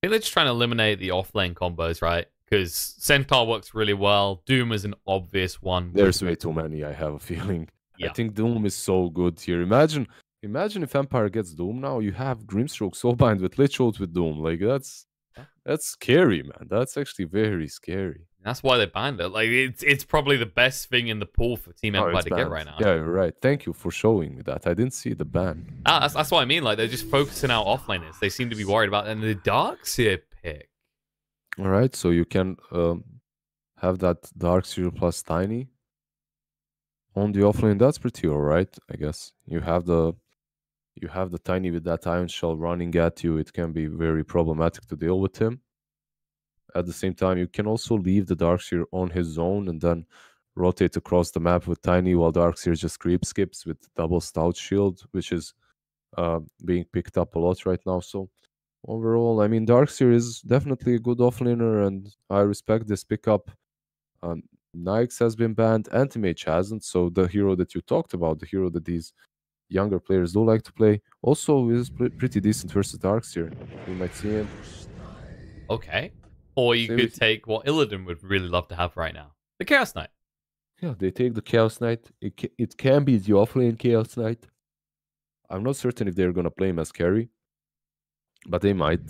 think they're just trying to eliminate the off-lane combos, right? Because Centaur works really well. Doom is an obvious one. There's way too many, I have a feeling. Yeah. I think Doom is so good here. Imagine if Empire gets Doom now. You have Grimstroke Soulbind with Lich Ult with Doom. Like, that's scary, man. That's actually very scary. That's why they banned it. Like, it's probably the best thing in the pool for Team Empire to get right now. Yeah, you're right. Thank you for showing me that. I didn't see the ban. That's what I mean. Like, they're just focusing out offlaners. They seem to be worried about it. And the Darkseer pick. All right, so you can have that Darkseer plus Tiny on the offlane. That's pretty all right, I guess. You have the Tiny with that Iron Shell running at you. It can be very problematic to deal with him. At the same time, you can also leave the Darkseer on his zone and then rotate across the map with Tiny while Darkseer just creep skips with double Stout Shield, which is being picked up a lot right now. So overall, I mean, Darkseer is definitely a good offlaner, and I respect this pickup. Nyx has been banned, Anti-Mage hasn't, so the hero that you talked about, the hero that these younger players do like to play, also is pretty decent versus Darkseer. You might see him. Okay. Or you could take what Illidan would really love to have right now. The Chaos Knight. Yeah, they take the Chaos Knight. It can be the offlane Chaos Knight. I'm not certain if they're going to play him as carry, but they might.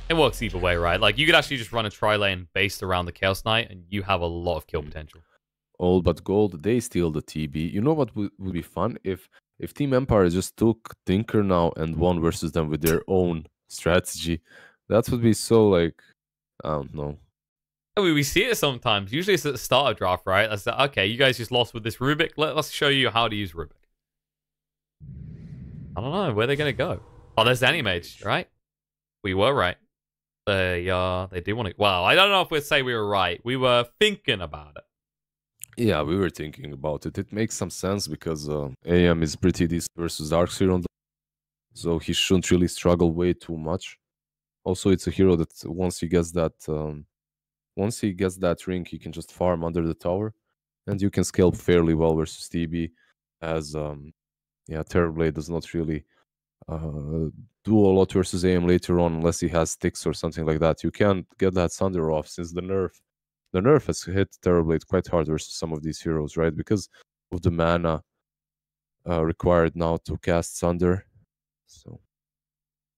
It works either way, right? Like, you could actually just run a tri-lane based around the Chaos Knight, and you have a lot of kill potential. All but gold, they steal the TB. You know what would be fun? If Team Empire just took Tinker now and won versus them with their own strategy. That would be so, like, I don't know. We see it sometimes. Usually it's at the start of draft, right? That's like, okay, you guys just lost with this Rubik. Let's show you how to use Rubik. I don't know. Where are they going to go? Oh, there's the Anti-Mage, right? We were right. They do want to... Well, I don't know if we'd say we were right. We were thinking about it. Yeah, we were thinking about it. It makes some sense because AM is pretty decent versus Darkseer on the... So he shouldn't really struggle way too much. Also, it's a hero that once he gets that ring, he can just farm under the tower, and you can scale fairly well versus TB. As Terrorblade does not really do a lot versus AM later on unless he has sticks or something like that. You can't get that Sunder off since the nerf has hit Terrorblade quite hard versus some of these heroes, right? Because of the mana required now to cast Sunder. So.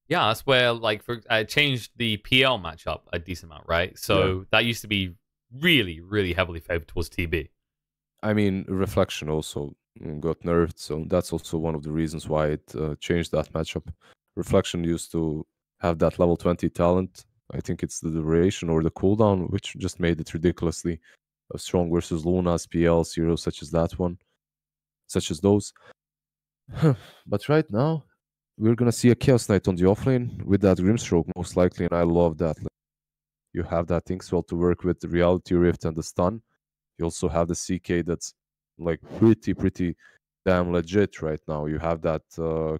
Yeah, that's where, like, I changed the PL matchup a decent amount, right? So that used to be really, really heavily favored towards TB. I mean, Reflection also got nerfed, so that's also one of the reasons why it changed that matchup. Reflection used to have that level 20 talent. I think it's the duration or the cooldown, which just made it ridiculously strong versus Luna's PLs, heroes such as that one, such as those. But right now, we're going to see a Chaos Knight on the offlane with that Grimstroke, most likely, and I love that. You have that Inkswell to work with, the Reality Rift and the stun. You also have the CK that's like pretty damn legit right now. You have that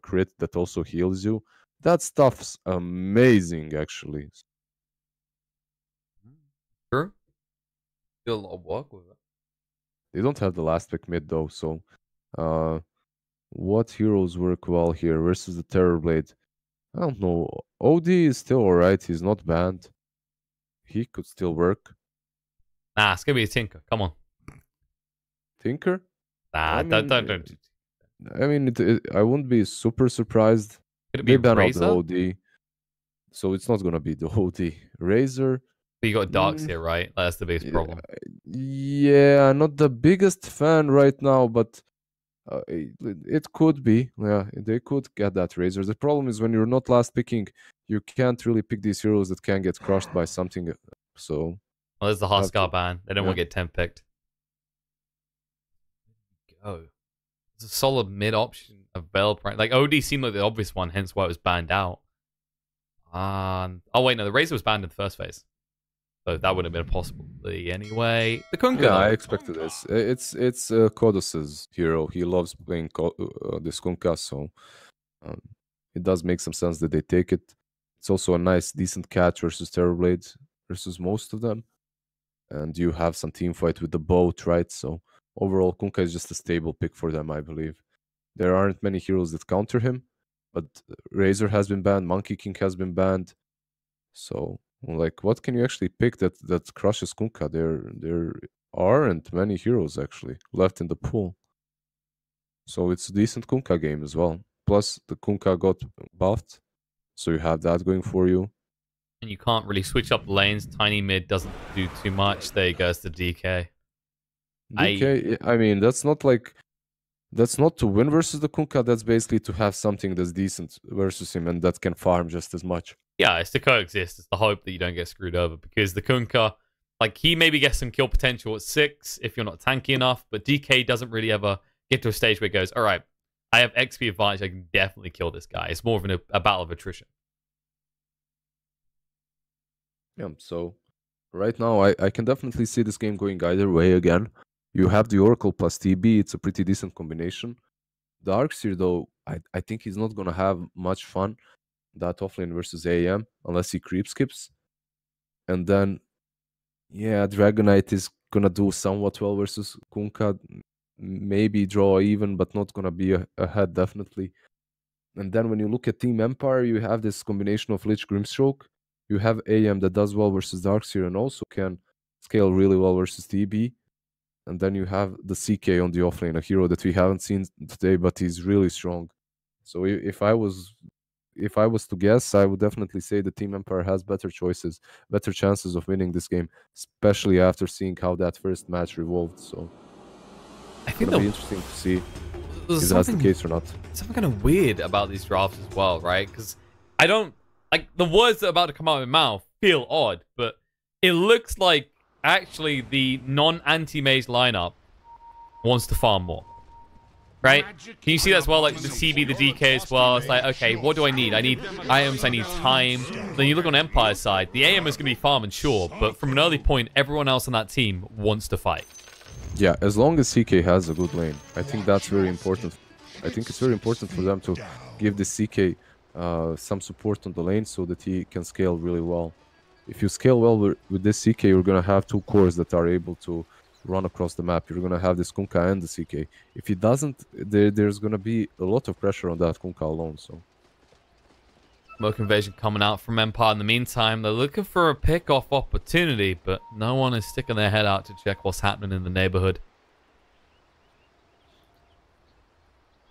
crit that also heals you. That stuff's amazing, actually. Sure. Do a lot of work with it. They don't have the last pick mid, though, so... what heroes work well here versus the Terrorblade? I don't know. OD is still alright. He's not banned. He could still work. Nah, it's gonna be a Tinker. Come on. Tinker? Nah, don't. I mean, I wouldn't be super surprised. Could it be Razor? Out the OD, so it's not gonna be the OD. Razor. But you got Darkseer, right? That's the biggest problem. Yeah, not the biggest fan right now, but it could be. Yeah, they could get that Razor. The problem is when you're not last picking, you can't really pick these heroes that can get crushed by something. So, well, there's the Huskar ban. They don't want to get 10 picked. Go. It's a solid mid option of Veil. Like, OD seemed like the obvious one, hence why it was banned out. Oh wait, no, the Razor was banned in the first phase, so that would have been a possibility anyway. The Kunkka. Yeah, I expected this. It's Kodos's hero. He loves playing this Kunkka, so it does make some sense that they take it. It's also a nice, decent catch versus Terrorblade versus most of them, and you have some team fight with the boat, right? So overall, Kunkka is just a stable pick for them, I believe. There aren't many heroes that counter him, but Razor has been banned, Monkey King has been banned, So, like, what can you actually pick that crushes Kunkka? There aren't many heroes actually left in the pool. So it's a decent Kunkka game as well. Plus, the Kunkka got buffed, so you have that going for you. And you can't really switch up lanes. Tiny mid doesn't do too much. There goes the DK. DK, I mean, that's not to win versus the Kunkka. That's basically to have something that's decent versus him and that can farm just as much. Yeah, it's to coexist. It's the hope that you don't get screwed over because the Kunkka, like, he maybe gets some kill potential at 6 if you're not tanky enough, but DK doesn't really ever get to a stage where it goes, all right, I have XP advantage. I can definitely kill this guy. It's more of a battle of attrition. Yeah, so right now I can definitely see this game going either way again. You have the Oracle plus TB, it's a pretty decent combination. The Arxir, though, I think he's not going to have much fun that offlane versus AM unless he creep skips. And then, yeah, Dragonite is going to do somewhat well versus Kunkka. Maybe draw even, but not going to be ahead, definitely. And then when you look at Team Empire, you have this combination of Lich Grimstroke. You have AM that does well versus Darkseer and also can scale really well versus TB. And then you have the CK on the offlane, a hero that we haven't seen today, but he's really strong. So if I was to guess, I would definitely say the Team Empire has better choices, better chances of winning this game, especially after seeing how that first match revolved. So I it's think gonna be interesting to see if that's the case or not. Something kind of weird about these drafts as well, right? Because I don't like the words that are about to come out of my mouth feel odd, but it looks like actually the non-anti-mage lineup wants to farm more, right? Can you see that as well? Like the CB, the DK as well. It's like, okay, what do I need? I need items, I need time. Then you look on Empire's side, the AM is going to be farming, sure, but from an early point, everyone else on that team wants to fight. Yeah, as long as CK has a good lane, I think that's very important. I think it's very important for them to give the CK some support on the lane so that he can scale really well. If you scale well with this CK, you're going to have two cores that are able to run across the map. You're going to have this Kunkka and the CK. If he doesn't, there's going to be a lot of pressure on that Kunkka alone. So, Smoke Invasion coming out from Empire. In the meantime, they're looking for a pick-off opportunity, but no one is sticking their head out to check what's happening in the neighborhood.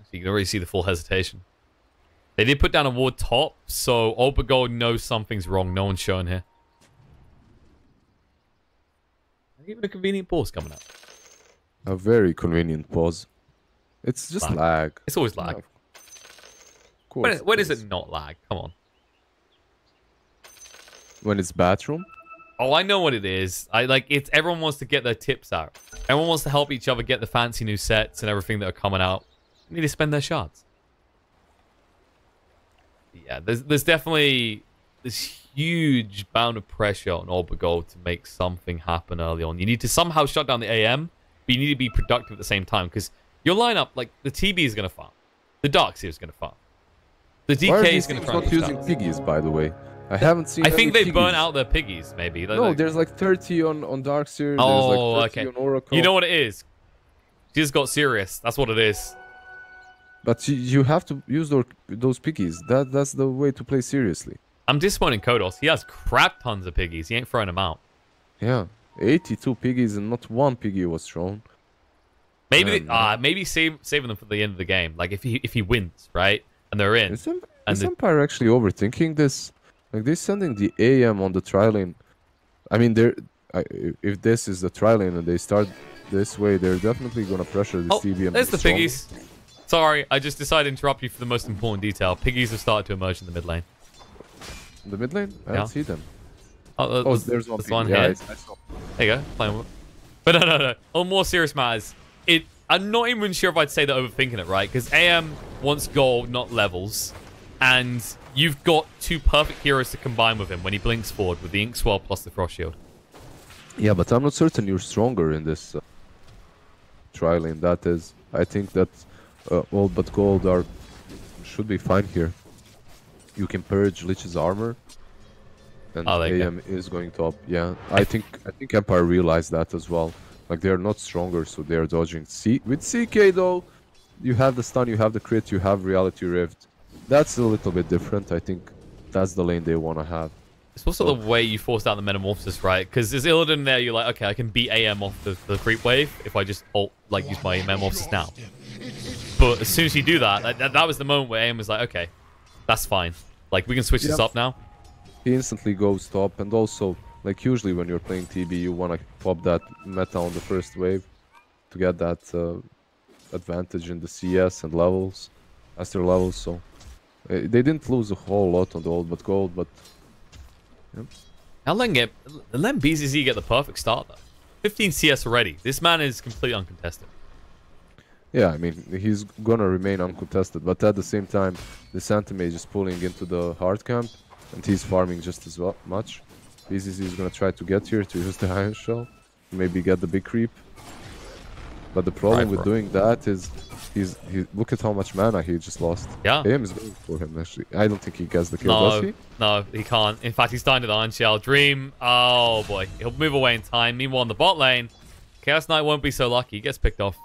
So you can already see the full hesitation. They did put down a ward top, so Obergold knows something's wrong. No one's showing here. Even a convenient pause coming up. A very convenient pause. It's just lag. It's always lag. Yeah, when is it not lag? Come on. When it's bathroom? Oh, I know what it is. It's everyone wants to get their tips out. Everyone wants to help each other get the fancy new sets and everything that are coming out. They need to spend their shards. Yeah, there's definitely this huge bound of pressure on Obergold to make something happen early on. You need to somehow shut down the AM, but you need to be productive at the same time because your lineup, like the TB is going to farm, the Darkseer is going to farm, the DK is going to farm. Not using piggies, by the way. I haven't seen. I think they burn out their piggies, maybe. No, there's like 30 on Darkseer. Oh, there's like 30 okay. on Oracle. You know what it is? She just got serious. That's what it is. But you have to use those piggies. That's the way to play seriously. I'm disappointed in Kodos. He has crap tons of piggies. He ain't throwing them out. Yeah, 82 piggies and not one piggy was thrown. Maybe maybe saving them for the end of the game. Like if he wins, right, and they're in. Is Empire actually overthinking this? Like they're sending the AM on the tri lane. I mean, if this is the tri lane and they start this way, they're definitely gonna pressure the CB. There's the piggies. Sorry, I just decided to interrupt you for the most important detail. Piggies have started to emerge in the mid lane. The mid lane? I don't see them. Oh, there's one. One here. I saw. There you go. Playing with. But no. On more serious matters, I'm not even sure if I'd say they're overthinking it, right? Because AM wants gold, not levels. And you've got two perfect heroes to combine with him when he blinks forward with the Ink Swell plus the Frost Shield. Yeah, but I'm not certain you're stronger in this tri lane. That is, I think that all but gold should be fine here. You can purge Lich's armor, and AM is going top. Yeah, I think Empire realized that as well. Like they're not stronger, so they're dodging. With CK though, you have the stun, you have the crit, you have Reality Rift. That's a little bit different. I think that's the lane they want to have. It's also the way you forced out the Metamorphosis, right? Because there's Illidan there, you're like, okay, I can beat AM off the creep wave if I just use my Metamorphosis now. But as soon as you do that, that was the moment where AM was like, okay, that's fine. Like, we can switch this up now. He instantly goes top, and also, like, usually when you're playing TB, you want to pop that meta on the first wave to get that advantage in the CS and levels, master levels, so... they didn't lose a whole lot on the old but gold, but... Yeah. Now let BZZ get the perfect start, though. 15 CS already. This man is completely uncontested. Yeah, I mean, he's gonna remain uncontested, but at the same time, the Santimage is pulling into the hard camp, and he's farming just as much. BZZ is gonna try to get here to use the Iron Shell, maybe get the big creep. But the problem with doing that is, look at how much mana he just lost. Yeah. AM is going for him, actually. I don't think he gets the kill, does he? No, he can't. In fact, he's dying to the Iron Shell. Dream, oh boy. He'll move away in time. Meanwhile, in the bot lane, Chaos Knight won't be so lucky. He gets picked off.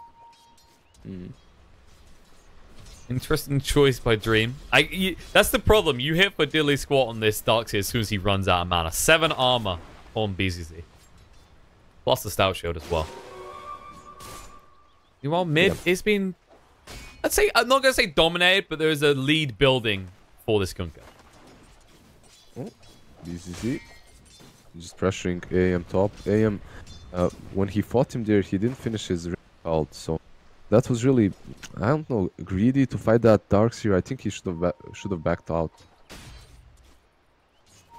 Interesting choice by Dream. That's the problem. You hit for Dilly Squat on this Darkseer as soon as he runs out of mana. 7 armor on BZZ. Plus the Stout Shield as well. Meanwhile, mid is being... I'm not going to say dominated, but there is a lead building for this Kunkka. Oh, BZZ. Just pressuring AM top. AM, when he fought him there, he didn't finish his ult, so that was really, I don't know, greedy to fight that Darkseer. I think he should have backed out.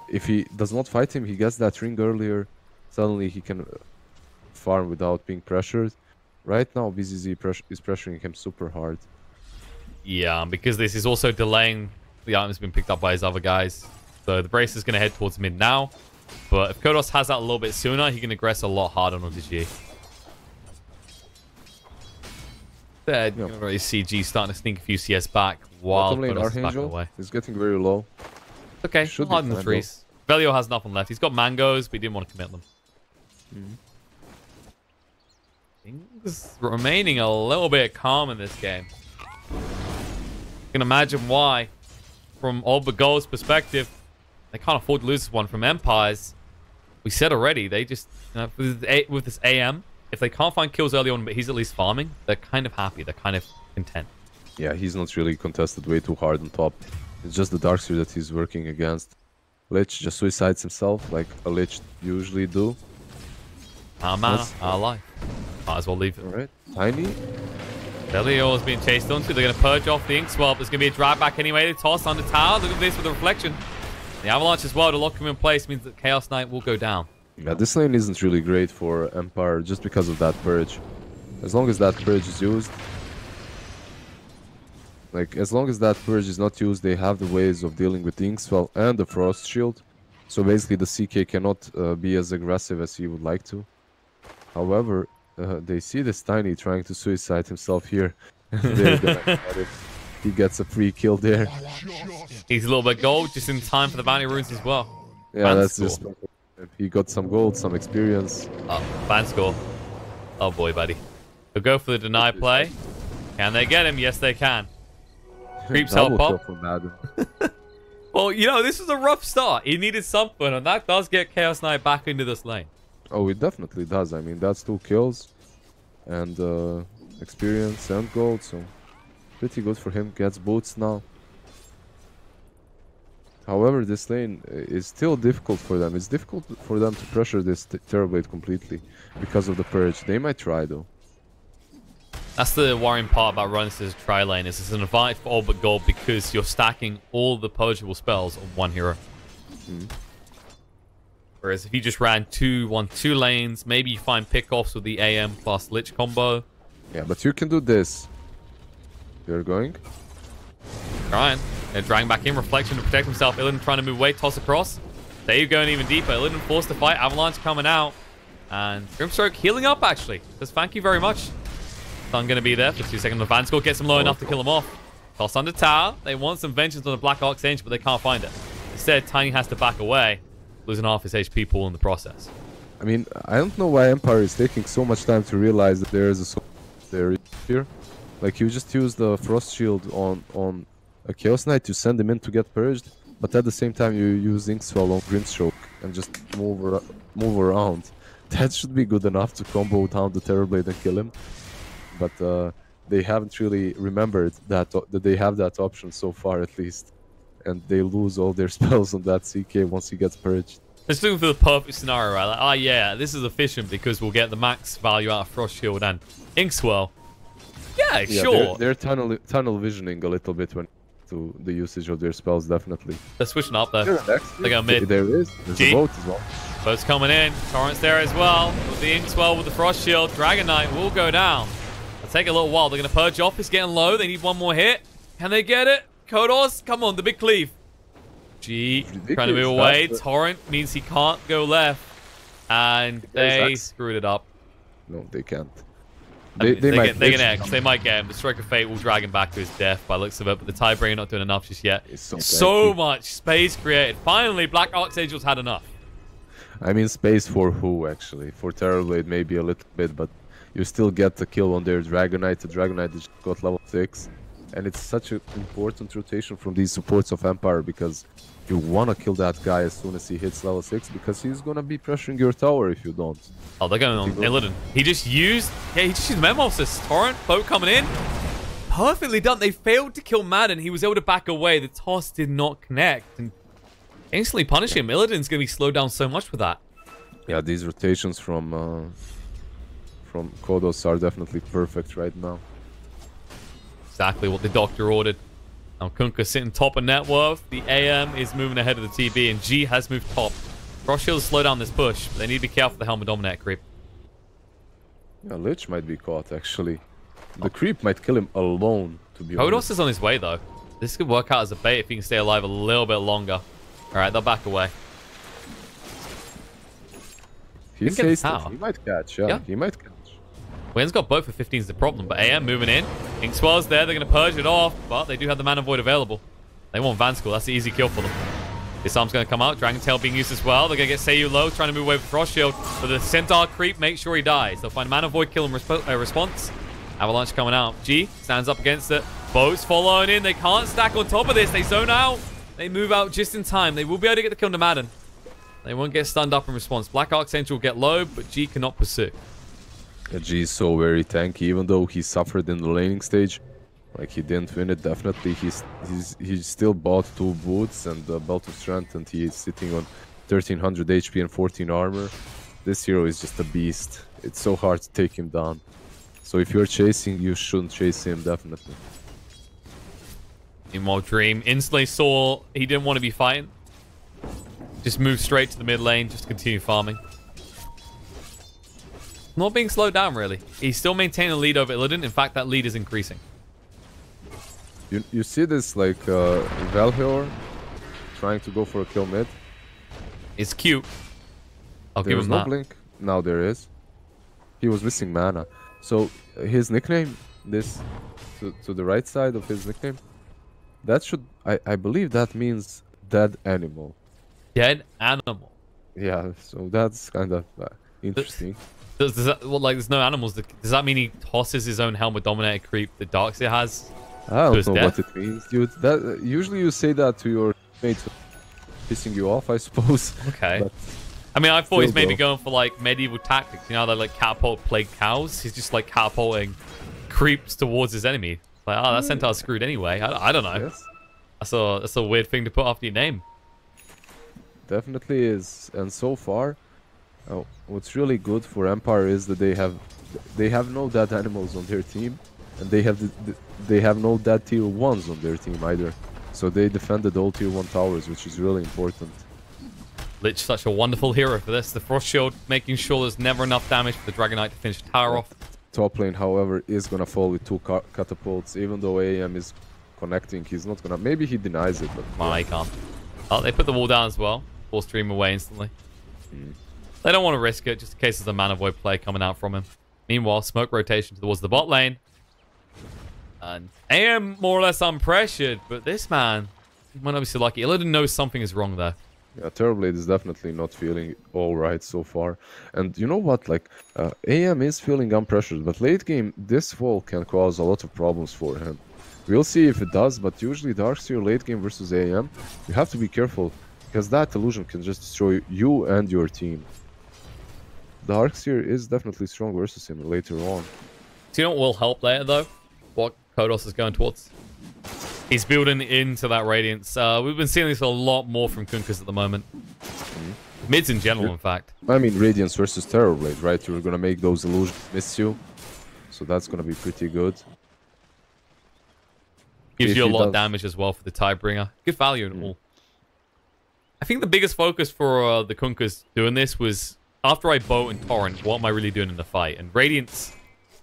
If he does not fight him, he gets that ring earlier. Suddenly he can farm without being pressured. Right now, BZZ is pressuring him super hard. Yeah, because this is also delaying the items being picked up by his other guys. So the Brace is going to head towards mid now. But if Kodos has that a little bit sooner, he can aggress a lot harder on ODG. There, you can already see G starting to sneak a few CS back while Kodos is backing away. He's getting very low. Okay, he'll hide in the trees. Velio has nothing left. He's got mangoes, but he didn't want to commit them. Things remaining a little bit calm in this game. You can imagine why. From all but Gold's perspective, they can't afford to lose this one. From Empire's, we said already, they just, with this AM, if they can't find kills early on, but he's at least farming, they're kind of happy. They're kind of content. Yeah, he's not really contested way too hard on top. It's just the Darkseer that he's working against. Lich just suicides himself, like a Lich usually do. Our mana, our life. Might as well leave it. Alright, Tiny. Velio is being chased onto. They're going to purge off the Ink Swell. There's going to be a drag back anyway. They toss on the tower. Look at this with the reflection. The Avalanche as well to lock him in place means that Chaos Knight will go down. Yeah, this lane isn't really great for Empire just because of that purge. As long as that purge is used, as long as that purge is not used, they have the ways of dealing with the Inkswell and the Frost Shield. So basically the CK cannot be as aggressive as he would like to. However, they see this Tiny trying to suicide himself here. He gets a free kill there. He's a little bit gold, just in time for the bounty runes as well. Yeah, ban that's just... He got some gold, some experience. Oh, ban score. Oh boy, buddy. He'll go for the deny play. Can they get him? Yes, they can. Creeps help up. Well, you know, this was a rough start. He needed something, and that does get Chaos Knight back into this lane. Oh, it definitely does. I mean, that's 2 kills and experience and gold, so pretty good for him. Gets boots now. However, this lane is still difficult for them. It's difficult for them to pressure this Terrorblade completely because of the purge. They might try though. That's the worrying part about running this tri lane. Is it's an advantage for all but gold because you're stacking all the purgeable spells on one hero. Whereas if you just ran 2-1-2 lanes, maybe you find pickoffs with the AM plus Lich combo. Yeah, but you can do this. You're going. Trying. They're dragging back in. Reflection to protect himself. Illidan trying to move away. Toss across. They're going even deeper. Illidan forced to fight. Avalanche coming out. And Grimstroke healing up, actually. Says thank you very much. Sun going to be there for 2 seconds. The Van Score gets him low enough to kill him off. Toss under tower. They want some vengeance on the Black Archangel, but they can't find it. Instead, Tiny has to back away, losing half his HP pool in the process. I mean, I don't know why Empire is taking so much time to realize that there is a soul there here. Like, you just use the Frost Shield on a Chaos Knight to send him in to get purged, but at the same time you use Inkswell on Grimstroke and just move around. That should be good enough to combo down the Terrorblade and kill him. But they haven't really remembered that they have that option so far, at least. And they lose all their spells on that CK once he gets purged. Let's do it for the perfect scenario, right? Like, oh yeah, this is efficient because we'll get the max value out of Frost Shield and Inkswell. Yeah, sure. They're tunnel visioning a little bit when to the usage of their spells, definitely. They're switching up there. They go mid. There is. There's a boat as well. Boat's coming in. Torrent's there as well. With the Inkswell with the Frost Shield. Dragon Knight will go down. It'll take a little while. They're going to purge off. It's getting low. They need one more hit. Can they get it? Kodos, come on, the big cleave. G trying to move away. Torrent means he can't go left. And they screwed it up. No, they can't. They get X. They might get him. The Stroke of Fate will drag him back to his death by the looks of it. But the Tiebreaker not doing enough just yet. So much space created. Finally, Black Archangel's had enough. I mean, space for who, actually? For Terrorblade, maybe a little bit, but you still get the kill on their Dragon Knight. The Dragon Knight just got level 6. And it's such an important rotation from these supports of Empire because you want to kill that guy as soon as he hits level 6 because he's going to be pressuring your tower if you don't. Oh, they're going on Illidan. He just used Memosis. Torrent, boat coming in. Perfectly done. They failed to kill Madden. He was able to back away. The toss did not connect. And instantly punish him. Illidan's going to be slowed down so much with that. Yeah, these rotations from Kodos are definitely perfect right now. Exactly what the doctor ordered. Now Kunkka sitting top of net worth. The AM is moving ahead of the TB, and G has moved top. Frost Shield will slow down this push, but they need to be careful of the Helm of Dominator creep. Yeah, Lich might be caught, actually. The creep might kill him alone, to be honest. Kodos is on his way, though. This could work out as a bait if he can stay alive a little bit longer. Alright, they'll back away. He's hasted. He might catch, yeah. He might catch. Wynn's got both for 15 is the problem, but AM moving in. Inkswell's there, they're going to purge it off, but they do have the Mana Void available. They want Vanskull, that's the easy kill for them. This arm's going to come out, Dragon Tail being used as well. They're going to get Seiyu low, trying to move away with Frost Shield. But the Centaur creep, make sure he dies. They'll find Mana Void, kill him response. Avalanche coming out. G stands up against it. Boats following in, they can't stack on top of this. They zone out. They move out just in time. They will be able to get the kill to Madden. They won't get stunned up in response. Black Archangel will get low, but G cannot pursue. Yeah, G is so very tanky, even though he suffered in the laning stage. Like, he didn't win it, definitely. He still bought 2 boots and a Belt of Strength, and he is sitting on 1300 HP and 14 armor. This hero is just a beast. It's so hard to take him down. So if you're chasing, you shouldn't chase him, definitely. Meanwhile, Dream instantly saw he didn't want to be fighting. Just move straight to the mid lane, just continue farming. Not being slowed down, really. He's still maintaining a lead over Illidan. In fact, that lead is increasing. You see this, like, Valheor trying to go for a kill mid? It's cute. I'll give him no that. blink. Now there is. He was missing mana. So, his nickname, this, to the right side of his nickname, that should, I believe that means dead animal. Dead animal? Yeah, so that's kind of interesting. Does that, well, like, there's no animals. Does that mean he tosses his own Helm with Dominator creep that Darkseer has? I don't know what it means, dude. That usually you say that to your mates, pissing you off, I suppose. Okay. But I mean, I thought he's maybe going for like medieval tactics. You know, they're like catapult plague cows. He's just like catapulting creeps towards his enemy. Like, oh, that centaur's screwed anyway. I don't know. Yes. That's a weird thing to put after your name. Definitely is. And so far, what's really good for Empire is that they have no dead animals on their team, and they have no dead tier 1s on their team either. So they defended all tier 1 towers, which is really important. Lich, such a wonderful hero for this. The Frost Shield making sure there's never enough damage for the Dragon Knight to finish the tower off. Top lane, however, is gonna fall with 2 catapults. Even though AM is connecting, he's not gonna. Maybe he denies it, but oh, he can't. Oh, they put the wall down as well. Force Stream away instantly. They don't want to risk it, just in case there's a Mana Void play coming out from him. Meanwhile, smoke rotation towards the bot lane. And AM more or less unpressured, but this man, he might not be so lucky. Illidan knows something is wrong there. Yeah, Terrorblade is definitely not feeling all right so far. And you know what, like, AM is feeling unpressured, but late game, this fall can cause a lot of problems for him. We'll see if it does, but usually Darkseer late game versus AM, you have to be careful because that illusion can just destroy you and your team. Darkseer is definitely strong versus him later on. Do you know what will help later, though? What Kodos is going towards? He's building into that Radiance. We've been seeing this a lot more from Kunkkas at the moment. Mids in general, in fact. I mean, Radiance versus Terrorblade, right? You're going to make those illusions miss you. So that's going to be pretty good. Gives you a lot of damage as well for the Tidebringer. Good value in all. I think the biggest focus for the Kunkkas doing this was, after I boat and Torrent, what am I really doing in the fight? And Radiance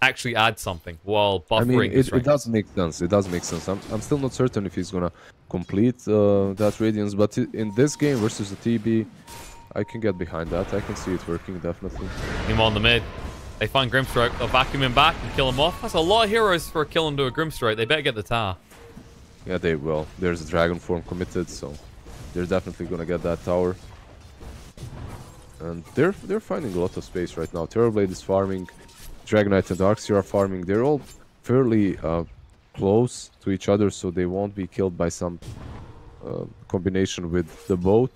actually adds something while buffering. I mean, it does make sense. It does make sense. I'm still not certain if he's going to complete that Radiance, but in this game versus the TB, I can get behind that. I can see it working, definitely. Him on the mid. They find Grimstroke. They'll vacuum him back and kill him off. That's a lot of heroes for a kill into a Grimstroke. They better get the tower. Yeah, they will. There's a Dragon form committed, so they're definitely going to get that tower. And they're finding a lot of space right now. Terrorblade is farming. Dragonite and Darkseer are farming. They're all fairly close to each other, so they won't be killed by some combination with the boat.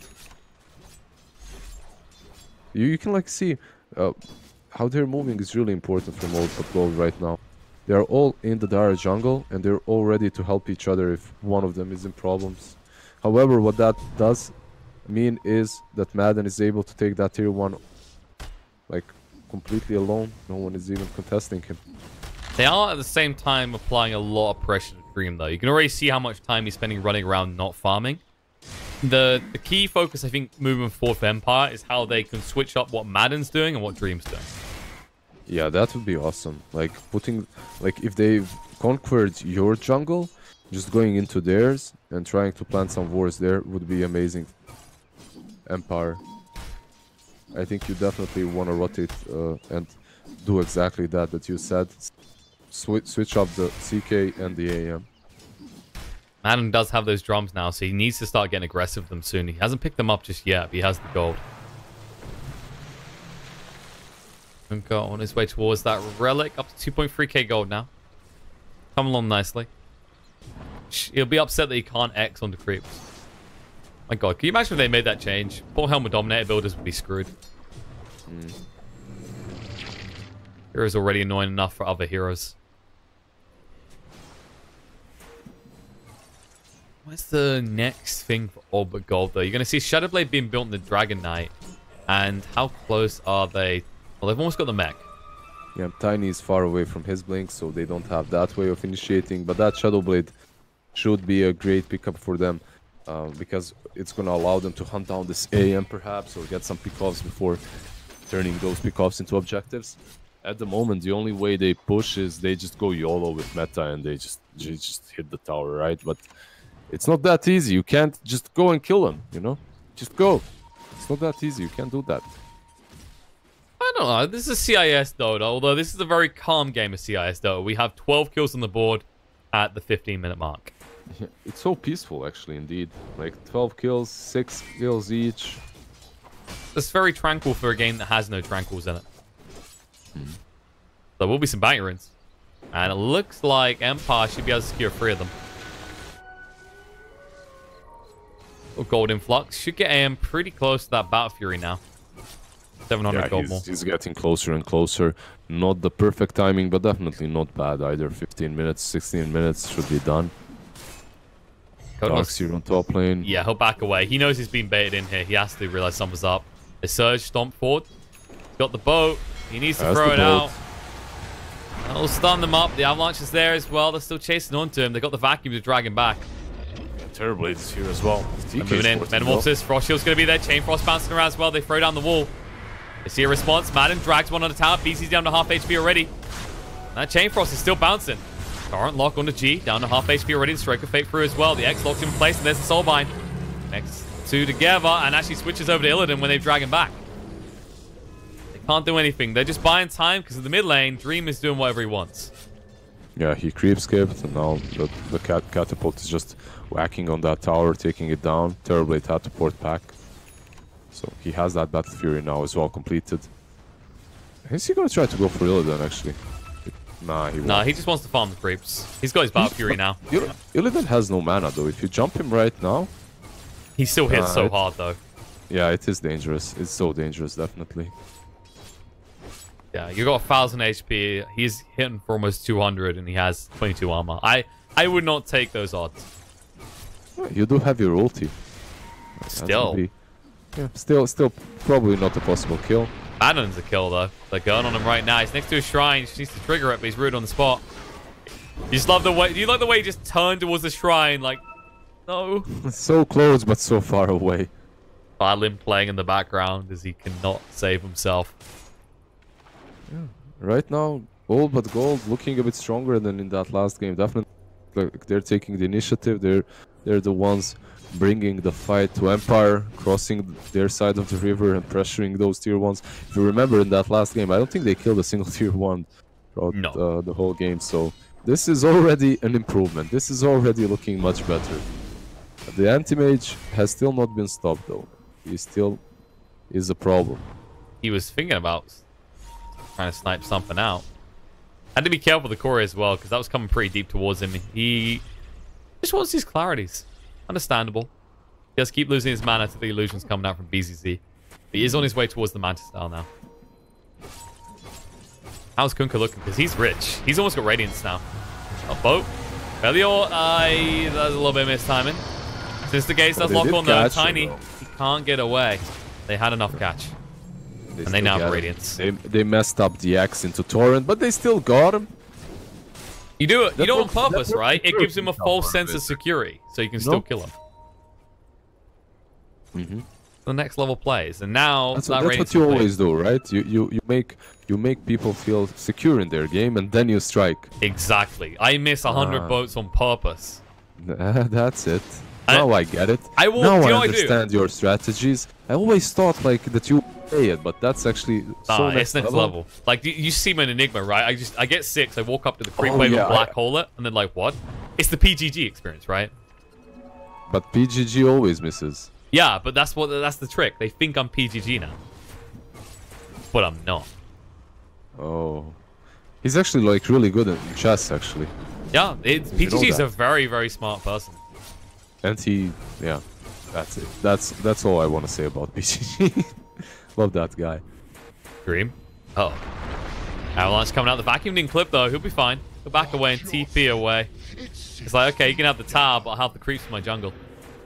You can like see how they're moving is really important for mode of gold right now. They are all in the Dara jungle and they're all ready to help each other if one of them is in problems. However, what that does mean is that Madden is able to take that tier 1 like completely alone. No one is even contesting him. They are at the same time applying a lot of pressure to Dream though. You can already see how much time he's spending running around not farming. The key focus, I think, moving forward for Empire is how they can switch up what Madden's doing and what Dream's doing. Yeah, that would be awesome. Like putting, like if they've conquered your jungle, just going into theirs and trying to plant some wars there would be amazing. Empire. I think you definitely want to rotate and do exactly that you said. Switch up the CK and the AM. Madden does have those drums now, so he needs to start getting aggressive with them soon. He hasn't picked them up just yet, but he has the gold. And go on his way towards that relic, up to 2.3k gold now. Come along nicely. He'll be upset that he can't X onto creeps. My god, can you imagine if they made that change? Poor Helmet Dominator builders would be screwed. Hero's already annoying enough for other heroes. What's the next thing for all but gold, though? You're going to see Shadowblade being built in the Dragon Knight. And how close are they? Well, they've almost got the mech. Yeah, Tiny is far away from his blink, so they don't have that way of initiating. But that Shadowblade should be a great pickup for them. Because it's going to allow them to hunt down this AM, perhaps, or get some pickoffs before turning those pickoffs into objectives. At the moment, the only way they push is they just go YOLO with meta and they just hit the tower, right? But it's not that easy. You can't just go and kill them, you know? Just go. It's not that easy. You can't do that. I don't know. This is CIS Dota, although this is a very calm game of CIS Dota. We have 12 kills on the board at the 15-minute mark. Yeah, it's so peaceful, actually, indeed. Like, 12 kills, 6 kills each. It's very tranquil for a game that has no tranquils in it. There will be some bounty runes. And it looks like Empire should be able to secure 3 of them. Gold influx. Should get AM pretty close to that Battle Fury now. 700 gold more. He's getting closer and closer. Not the perfect timing, but definitely not bad either. 15 minutes, 16 minutes should be done. Darkseer on top lane. Yeah, he'll back away. He knows he's been baited in here. He has to realize something's up. The Surge, stomp forward. Got the boat. He needs to throw it out. That'll stun them up. The Avalanche is there as well. They're still chasing onto him. They got the vacuum to drag him back. Terrorblade is here as well. Moving in. Metamorphosis. Frost Shield's going to be there. Chain Frost bouncing around as well. They throw down the wall. They see a response. Madden drags one on the tower. BC's down to half HP already. That Chain Frost is still bouncing. Current lock onto G. Down to half HP already. The Strike of Fate through as well. The X locks him in place. And there's the Soulbind. Next 2 together. And actually switches over to Illidan when they drag him back. They can't do anything. They're just buying time because of the mid lane. Dream is doing whatever he wants. Yeah, he creep skipped. And now the catapult is just whacking on that tower, taking it down. Terrorblade had to port back. So he has that Battle Fury now as well completed. Is he going to try to go for Illidan, actually? Nah, he won't. Nah, he just wants to farm the creeps. He's got his Battle Fury now. Illidan has no mana though. If you jump him right now, He still hits so hard though. yeah, it is dangerous. It's so dangerous, definitely. Yeah, you got 1,000 HP. He's hitting for almost 200, and he has 22 armor. I would not take those odds. You do have your ulti. Still. Yeah, still probably not a possible kill. Madden's a kill though. They're going on him right now. He's next to a shrine. He just needs to trigger it, but he's rude on the spot. You just love the way. Do you like the way he just turned towards the shrine? Like, no. So close, but so far away. Violin playing in the background as he cannot save himself. Yeah. Right now, gold but gold looking a bit stronger than in that last game. Definitely, like, they're taking the initiative. They're the ones bringing the fight to Empire, crossing their side of the river and pressuring those tier 1s. If you remember in that last game, I don't think they killed a single tier 1 throughout the whole game. So this is already an improvement. This is already looking much better. The anti-mage has still not been stopped though. He still is a problem. He was thinking about trying to snipe something out. Had to be careful with the core as well, because that was coming pretty deep towards him. He just wants these clarities. Understandable. He does keep losing his mana to the illusions coming out from BZZ. But he is on his way towards the Mantis style now. How's Kunkka looking? Because he's rich. He's almost got Radiance now. A boat. Belior, that's a little bit of mistiming. Since the gates does lock on though, Tiny, he can't get away. They had enough catch. And they now have Radiance. They messed up the X into Torrent, but they still got him. You do it on purpose, right? It gives him a false sense of security, so you can still kill him. The next level plays, and now that's what you always do, right? You make people feel secure in their game, and then you strike. Exactly. I miss 100 boats on purpose. That's it. Now I get it. I understand your strategies. I always thought like that you play it, but that's actually so next level. Like you see me in Enigma, right? I get 6. I walk up to the creep wave and black hole it, and then like what? It's the PGG experience, right? But PGG always misses. Yeah, but that's the trick. They think I'm PGG now, but I'm not. Oh, he's actually like really good in chess, actually. Yeah, PGG is a very, very smart person. And yeah, that's it. That's all I want to say about PGG. Love that guy. Dream. Oh. Avalanche coming out the vacuum didn't clip though. He'll be fine. Go back away and TP away. It's like, okay, you can have the tower, but I'll have the creeps in my jungle.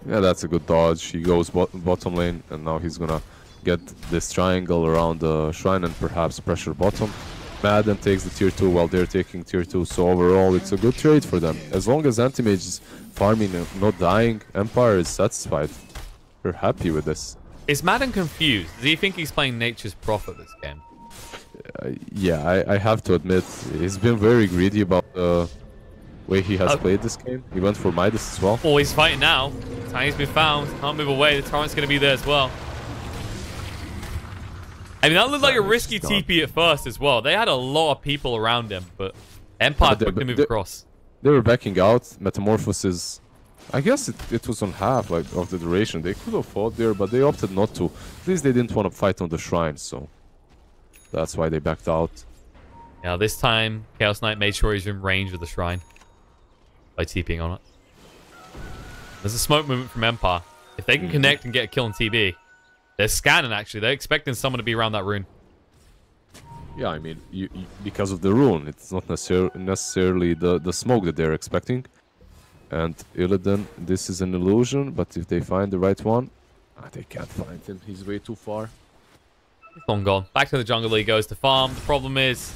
Yeah, that's a good dodge. He goes bottom lane, and now he's gonna get this triangle around the shrine and perhaps pressure bottom. Madden takes the tier 2 while they're taking tier 2, so overall it's a good trade for them. As long as anti-mage is farming and not dying, Empire is satisfied. We're happy with this. Is Madden confused? Does he think he's playing Nature's Prophet this game? Yeah, I have to admit, he's been very greedy about the way he has played this game. He went for Midas as well. Oh, he's fighting now. Tiny's been found. Can't move away. The torrent's going to be there as well. I mean, that looked like a risky TP at first as well. They had a lot of people around him, but Empire quickly moved across. They were backing out. Metamorphosis, I guess it was on half of the duration. They could have fought there, but they opted not to. At least they didn't want to fight on the shrine, so that's why they backed out. Yeah, this time Chaos Knight made sure he's in range of the shrine by TPing on it. There's a smoke movement from Empire. If they can connect and get a kill on TB, they're scanning actually. They're expecting someone to be around that rune. Yeah, I mean, because of the rune, it's not necessarily the smoke that they're expecting. And Illidan, this is an illusion, but if they find the right one, they can't find him. He's way too far. He's long gone. Back to the jungle he goes to farm. The problem is,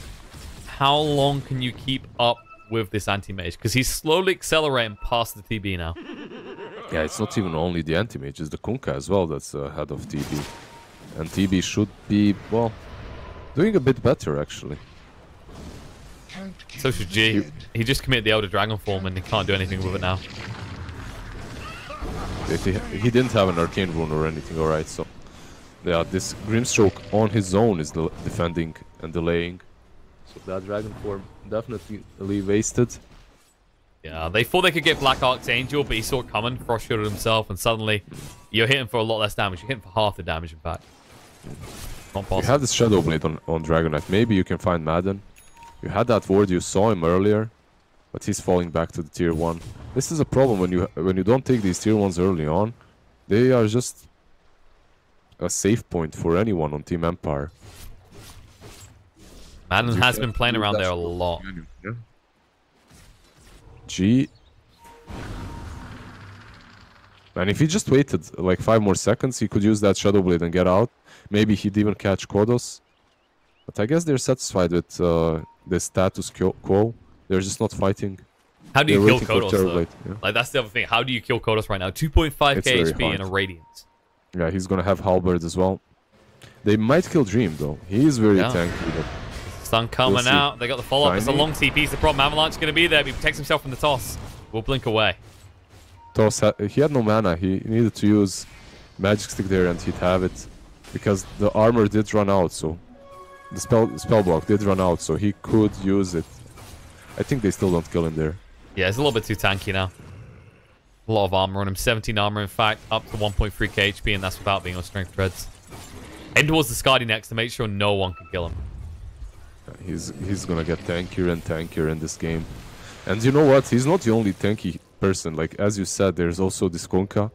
how long can you keep up with this anti-mage? Because he's slowly accelerating past the TB now. Yeah, it's not even only the anti-mage, it's the Kunkka as well that's ahead of TB. And TB should be, well, doing a bit better, actually. So should G. He just committed the Elder Dragon form and he can't do anything with it now. He didn't have an Arcane Rune or anything, alright, so... Yeah, this Grimstroke on his own is defending and delaying. So that Dragon form definitely wasted. Yeah, they thought they could get Black Archangel, but he saw it coming, Frost shielded himself, and suddenly you're hitting for a lot less damage. You're hitting for half the damage, in fact. Not possible. You have this Shadow Blade on Dragon Knight. Maybe you can find Madden. You had that ward, you saw him earlier, but he's falling back to the tier 1. This is a problem when you don't take these tier 1s early on. They are just a safe point for anyone on Team Empire. Madden has been playing around there a lot. Yeah. G. And if he just waited like 5 more seconds, he could use that Shadow Blade and get out. Maybe he'd even catch Kodos. But I guess they're satisfied with the status quo. They're just not fighting. How do you kill Kodos, though? Yeah. Like, that's the other thing. How do you kill Kodos right now? 2.5k HP and a Radiance. Yeah, he's gonna have Halberd as well. They might kill Dream, though. He is very tanky. But Stun coming out. They got the follow-up. It's a long TP. The problem Avalanche is going to be there, but he protects himself from the toss. We'll blink away. Toss, he had no mana. He needed to use Magic Stick there and he'd have it. Because the armor did run out, so... The spell block did run out, so he could use it. I think they still don't kill him there. Yeah, it's a little bit too tanky now. A lot of armor on him. 17 armor, in fact, up to 1.3k HP, and that's without being on Strength Threads. Head towards the Skadi next to make sure no one can kill him. He's gonna get tankier and tankier in this game. And you know what? He's not the only tanky person. Like, as you said, there's also this Kunkka.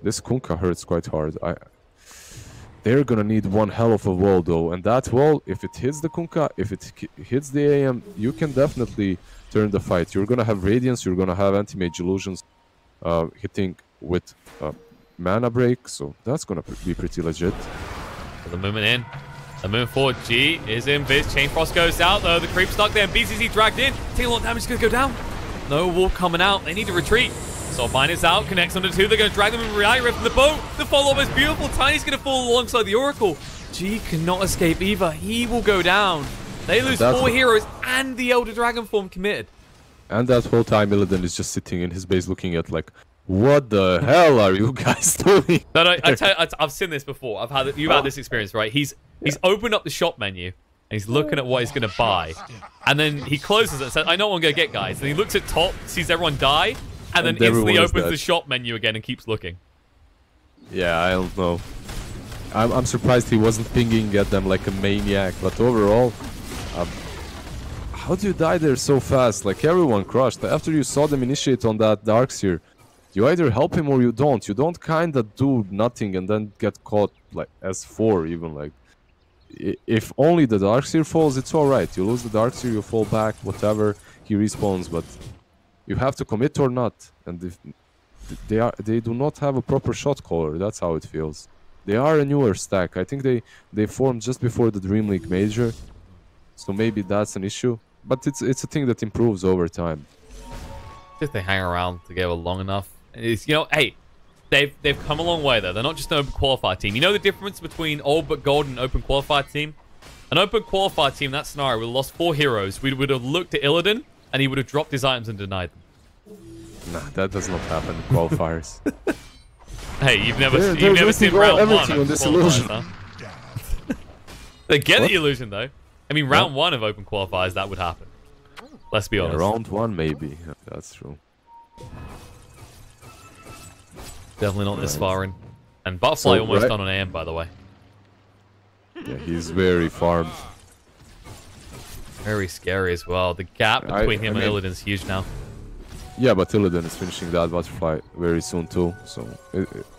This Kunkka hurts quite hard. They're gonna need one hell of a wall, though. And that wall, if it hits the Kunkka, if it hits the AM, you can definitely turn the fight. You're gonna have Radiance, you're gonna have Anti-Mage Illusions hitting with mana break. So that's gonna be pretty legit. So the movement in. The movement forward. G is in Viz. Chain Frost goes out, though. The creep stuck there. BCC dragged in. Taking a lot of damage. Going to go down. No wall coming out. They need to retreat. Soulbind is out. Connects onto 2. They're going to drag them in reality rift from the boat. The follow-up is beautiful. Tiny's going to fall alongside the Oracle. G cannot escape either. He will go down. They lose 4 heroes and the Elder Dragon form committed. And that whole time, Illidan is just sitting in his base looking at like, what the hell are you guys doing? No, I've seen this before. You've had this experience, right? He's opened up the shop menu and he's looking at what he's going to buy, and then he closes it and says, "I know what I'm going to get, guys." And he looks at top, sees everyone die, and then instantly opens the shop menu again and keeps looking. Yeah, I don't know. I'm surprised he wasn't pinging at them like a maniac. But overall, how do you die there so fast? Like, everyone crushed. After you saw them initiate on that Darkseer, you either help him or you don't. You don't kind of do nothing and then get caught like S4 even. Like, if only the Darkseer falls, it's alright. You lose the Darkseer, you fall back, whatever, he respawns. But you have to commit or not. And if they do not have a proper shot caller. That's how it feels. They are a newer stack. I think they formed just before the Dream League Major. So maybe that's an issue. But it's a thing that improves over time. If they hang around together long enough. It's, hey, they've come a long way, though. They're not just an open qualifier team. You know the difference between old but gold and an open qualifier team? An open qualifier team, that scenario, would have lost 4 heroes. We would have looked at Illidan, and he would have dropped his items and denied them. Nah, that does not happen in qualifiers. Hey, you've never seen round 1 on this illusion. Huh? They get the illusion, though. I mean, round 1 of open qualifiers, that would happen. Let's be honest. Round 1, maybe. Yeah, that's true. Definitely not this far in. And Butterfly almost done on AM, by the way. Yeah, he's very farmed. Very scary as well. The gap between him and Illidan is huge now. Yeah, but Illidan is finishing that Butterfly very soon too. So,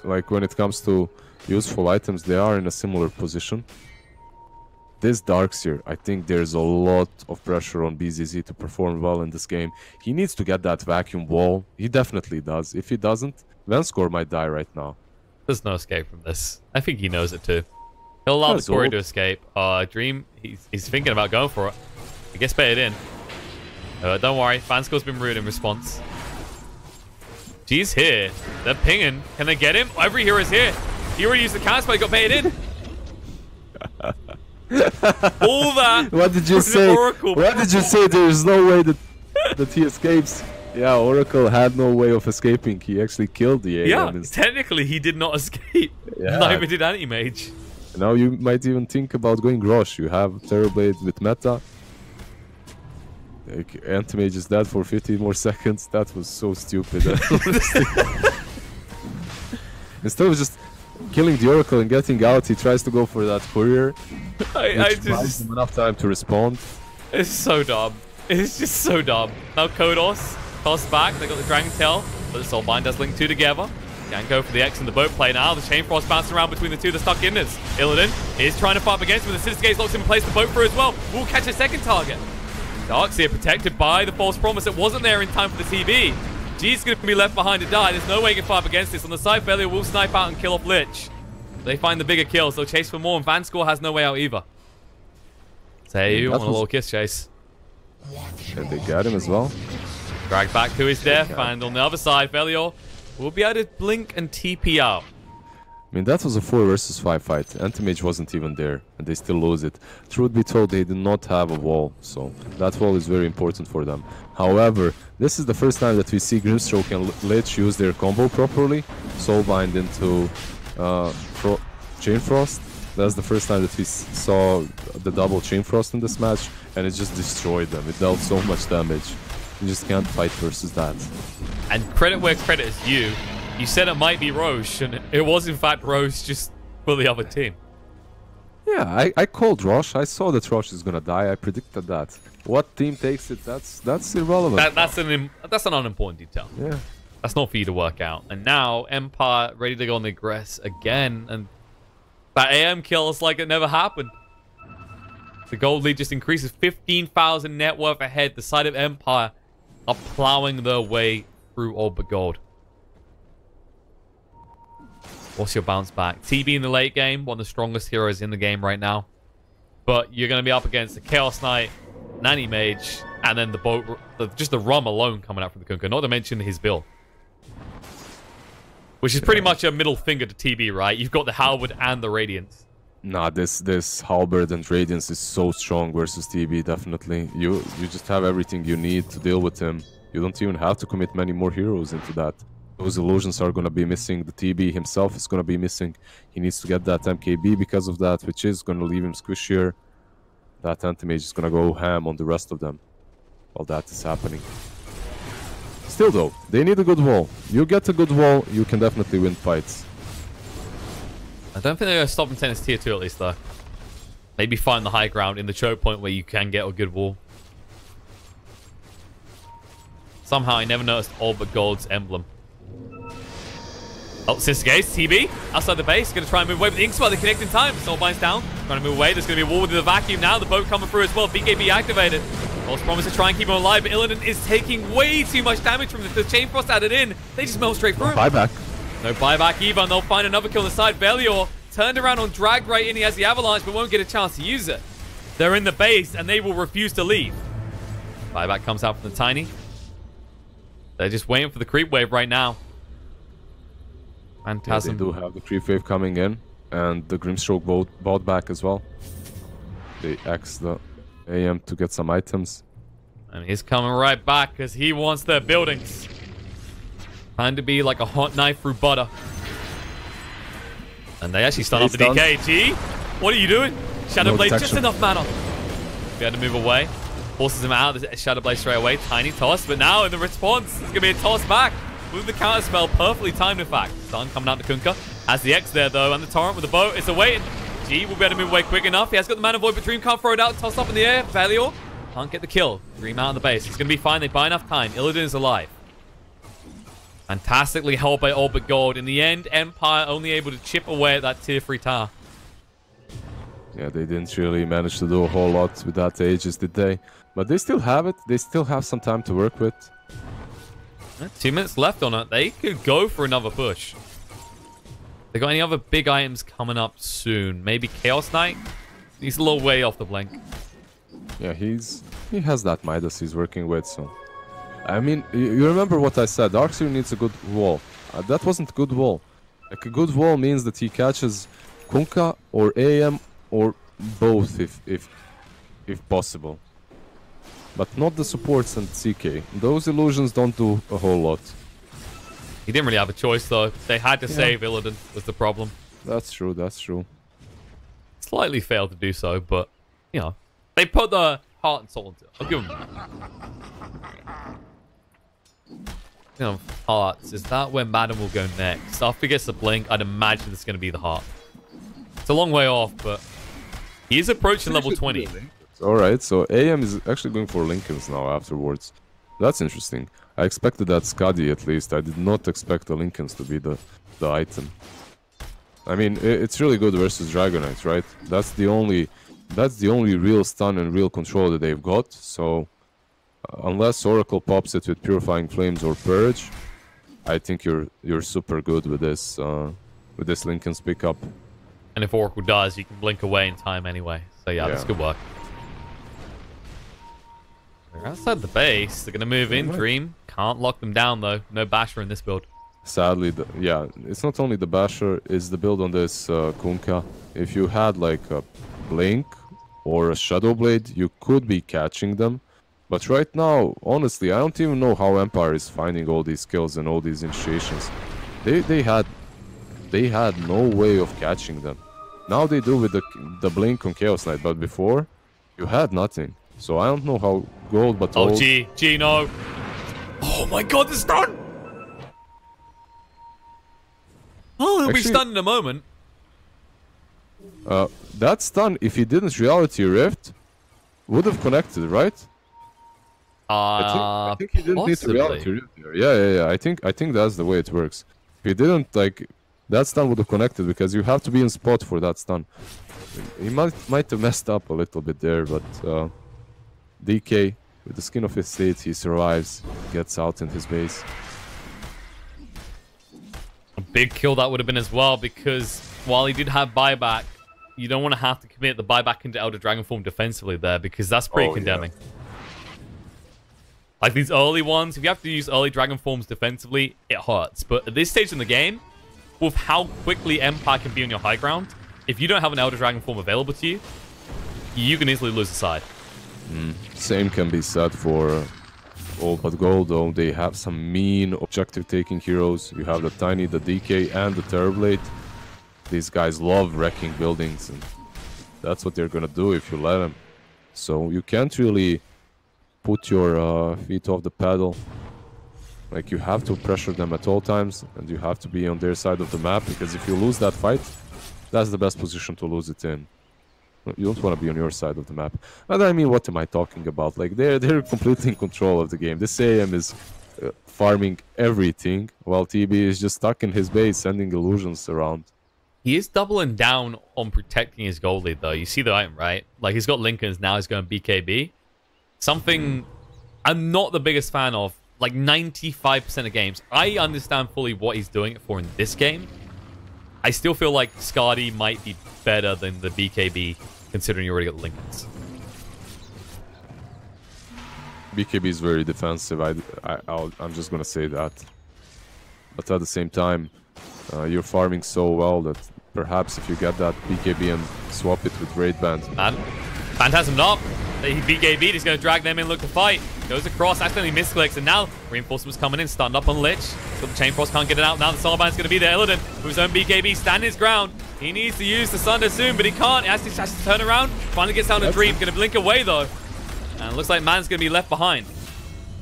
like, when it comes to useful items, they are in a similar position. This Darkseer, I think there's a lot of pressure on BZZ to perform well in this game. He needs to get that vacuum wall. He definitely does. If he doesn't, Venscore might die right now. There's no escape from this. I think he knows it too. He'll allow the Corey to escape. Dream, he's thinking about going for it. He gets baited in. Don't worry, Vanscore's been rude in response. G's here. They're pinging. Can they get him? Every hero's here. He already used the counter spell, he got baited in. All that. What did you say? What did you say? There's no way that he escapes. Yeah, Oracle had no way of escaping. He actually killed the AM. Yeah, technically he did not escape. Yeah. Neither did Anti-Mage. Now you might even think about going Grosh. You have Terrorblade with meta. Like, Anti-Mage is dead for 15 more seconds. That was so stupid. Instead of just killing the Oracle and getting out, he tries to go for that courier. I just buys him enough time to respond. It's so dumb. It's just so dumb. Now Kodos tossed back. They got the Dragon Tail, but the Soulbind does link two together. Can't go for the X in the boat play now. The Chain Frost bouncing around between the two. They're stuck in this. Illidan is trying to fight up against him. The Sinister Gaze locks him in place. The boat through as well. Will catch a second target. Darkseer protected by the False Promise. It wasn't there in time for the TB. G's going to be left behind to die. There's no way he can fight up against this. On the side, Failure will snipe out and kill off Lich. They find the bigger kills. They'll chase for more, and Vanscore has no way out either. Say you want a little kiss chase. And they got him as well. Dragged back to his death, and on the other side, Failure will be able to blink and TP out. I mean, that was a 4 versus 5 fight. Anti-Mage wasn't even there, and they still lose it. Truth be told, they did not have a wall, so that wall is very important for them. However, this is the first time that we see Grimstroke and Lich use their combo properly. Soulbind into Chain Frost. That's the first time that we saw the double Chain Frost in this match, and it just destroyed them. It dealt so much damage. You just can't fight versus that. And credit where credit is due. You said it might be Roche, and it was in fact Roche, just for the other team. Yeah, I called Roche. I saw that Roche is gonna die. I predicted that. What team takes it, that's irrelevant. That's an unimportant detail. Yeah. That's not for you to work out. And now Empire ready to go on the aggress again, and that AM kill is like it never happened. The gold lead just increases. 15,000 net worth ahead. The side of Empire are plowing their way through all but gold. What's your bounce back? TB in the late game, one of the strongest heroes in the game right now. But you're going to be up against the Chaos Knight, Nanny Mage, and then the boat, just the Rum alone coming out from the Kunkka. Not to mention his build. Which is pretty much a middle finger to TB, right? You've got the Halberd and the Radiance. Nah, this Halberd and Radiance is so strong versus TB, definitely. You just have everything you need to deal with him. You don't even have to commit many more heroes into that. Those illusions are going to be missing. The TB himself is going to be missing. He needs to get that MKB because of that, which is going to leave him squishier. That Anti-Mage is going to go ham on the rest of them while that is happening. Still though, they need a good wall. You get a good wall, you can definitely win fights. I don't think they're going to stop in tennis tier 2 at least though. Maybe find the high ground in the choke point where you can get a good wall. Somehow I never noticed all but Gold's emblem. Oh, Sister Gaze, TB, outside the base, going to try and move away, but the Inkspot, they connect in time. Soulbind's down, trying to move away. There's going to be a wall within the vacuum now. The boat coming through as well. BKB activated. False Promise to try and keep him alive, but Illidan is taking way too much damage from the Chain Frost added in. They just melt straight through him. Buyback. No buyback either, and they'll find another kill on the side. Velior turned around on Drag right in. He has the Avalanche, but won't get a chance to use it. They're in the base, and they will refuse to leave. Buyback comes out from the Tiny. They're just waiting for the creep wave right now. Phantasm. Yeah, they do have the creep wave coming in, and the Grimstroke bought back as well. They X the AM to get some items. And he's coming right back because he wants their buildings. Trying to be like a hot knife through butter. And they actually stun up the DK. G, what are you doing? Shadow Blade, just enough mana. We had to move away. Forces him out. Shadow Blade straight away. Tiny toss. But now in the response, it's going to be a toss back. With the counter spell perfectly timed, in fact. Stun coming out to Kunkka. Has the X there, though, and the Torrent with the boat. It's awaiting. G will be able to move away quick enough. He has got the Mana Void, but Dream can't throw it out. Tossed up in the air. Valior can't get the kill. Dream out on the base. It's going to be fine. They buy enough time. Illidan is alive. Fantastically held by all but Gold. In the end, Empire only able to chip away at that tier 3 tower. Yeah, they didn't really manage to do a whole lot with that Aegis, did they? But they still have it. They still have some time to work with. 2 minutes left on it. They could go for another push. They got any other big items coming up soon? Maybe Chaos Knight? He's a little way off the blink. Yeah, he has that Midas he's working with, so... I mean, you remember what I said. Darkseer needs a good wall. That wasn't a good wall. Like, a good wall means that he catches Kunkka or AM or both if possible. But not the supports and CK. Those illusions don't do a whole lot. He didn't really have a choice, though. They had to save Illidan, was the problem. That's true, that's true. Slightly failed to do so, but, you know, they put the heart and soul into it. I'll give them that. You know, hearts. Is that where Madden will go next? After he gets the blink, I'd imagine it's going to be the heart. It's a long way off, but he is approaching level 20. All right, so AM is actually going for Lincolns now afterwards. That's interesting. I expected that Skadi at least. I did not expect the Lincolns to be the item. I mean, it's really good versus Dragonite, right? That's the only real stun and real control that they've got. So unless Oracle pops it with Purifying Flames or Purge, I think you're super good with this Lincoln's pickup. And if Oracle does, you can blink away in time anyway. So yeah, that's good work. They're outside the base. They're going to move in. Dream. Can't lock them down, though. No Basher in this build. Sadly, yeah, it's not only the Basher, it's the build on this Kunkka. If you had like a Blink or a Shadow Blade, you could be catching them. But right now, honestly, I don't even know how Empire is finding all these kills and all these initiations. They had no way of catching them. Now they do with the Blink on Chaos Knight, but before, you had nothing. So I don't know how Gold, but oh, G, no. Oh my god, the stun! Oh, he'll be stunned in a moment. That stun, if he didn't Reality Rift, would have connected, right? I think he didn't need to Reality Rift here. Yeah. I think that's the way it works. If he didn't, like, that stun would have connected because you have to be in spot for that stun. He might have messed up a little bit there, but DK, with the skin of his state, he survives, gets out in his base. A big kill that would have been as well, because while he did have buyback, you don't want to have to commit the buyback into Elder Dragon form defensively there, because that's pretty condemning. Yeah. Like these early ones, if you have to use early Dragon forms defensively, it hurts. But at this stage in the game, with how quickly Empire can be on your high ground, if you don't have an Elder Dragon form available to you, you can easily lose the side. Same can be said for All But Gold, though. They have some mean objective-taking heroes. You have the Tiny, the DK, and the Terrorblade. These guys love wrecking buildings, and that's what they're gonna do if you let them. So you can't really put your feet off the pedal. Like, you have to pressure them at all times, and you have to be on their side of the map, because if you lose that fight, that's the best position to lose it in. You don't want to be on your side of the map. And I mean, what am I talking about? Like, they're completely in control of the game. This AM is farming everything, while TB is just stuck in his base, sending illusions around. He is doubling down on protecting his gold lead, though. You see the item, right? Like, he's got Lincolns, now he's going BKB. Something I'm not the biggest fan of. Like, 95% of games. I understand fully what he's doing it for in this game. I still feel like Skadi might be better than the BKB, considering you already got Lincolns. BKB is very defensive. I'm just gonna say that. But at the same time, you're farming so well that perhaps if you get that BKB and swap it with Raid Band. And Phantasm up. He BKB, he's going to drag them in, look to fight. Goes across, accidentally misclicks, and now reinforcements coming in, stunned up on Lich. But the Chain Frost can't get it out. Now the Soul Band's going to be there. Illidan, with his own BKB, standing his ground. He needs to use the Sunder soon, but he can't. He has to turn around. Finally gets down to Dream. Going to blink away, though. And it looks like Man's going to be left behind.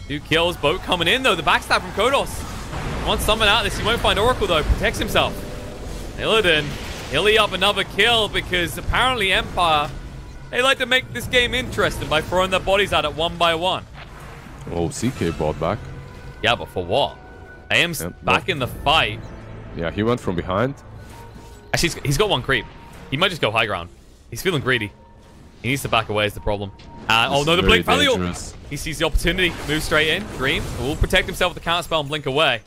2 kills. Boat coming in, though. The backstab from Kodos. Wants someone out of this. He won't find Oracle, though. Protects himself. Illidan, he'll up another kill, because apparently Empire, they like to make this game interesting by throwing their bodies out at 1 by 1. Oh, CK bought back. Yeah, but for what? AM's back in the fight. Yeah, he went from behind. Actually, he's got 1 creep. He might just go high ground. He's feeling greedy. He needs to back away is the problem. Oh no, the blink. Valiant. He sees the opportunity. Moves straight in. Dream will protect himself with the counterspell and blink away.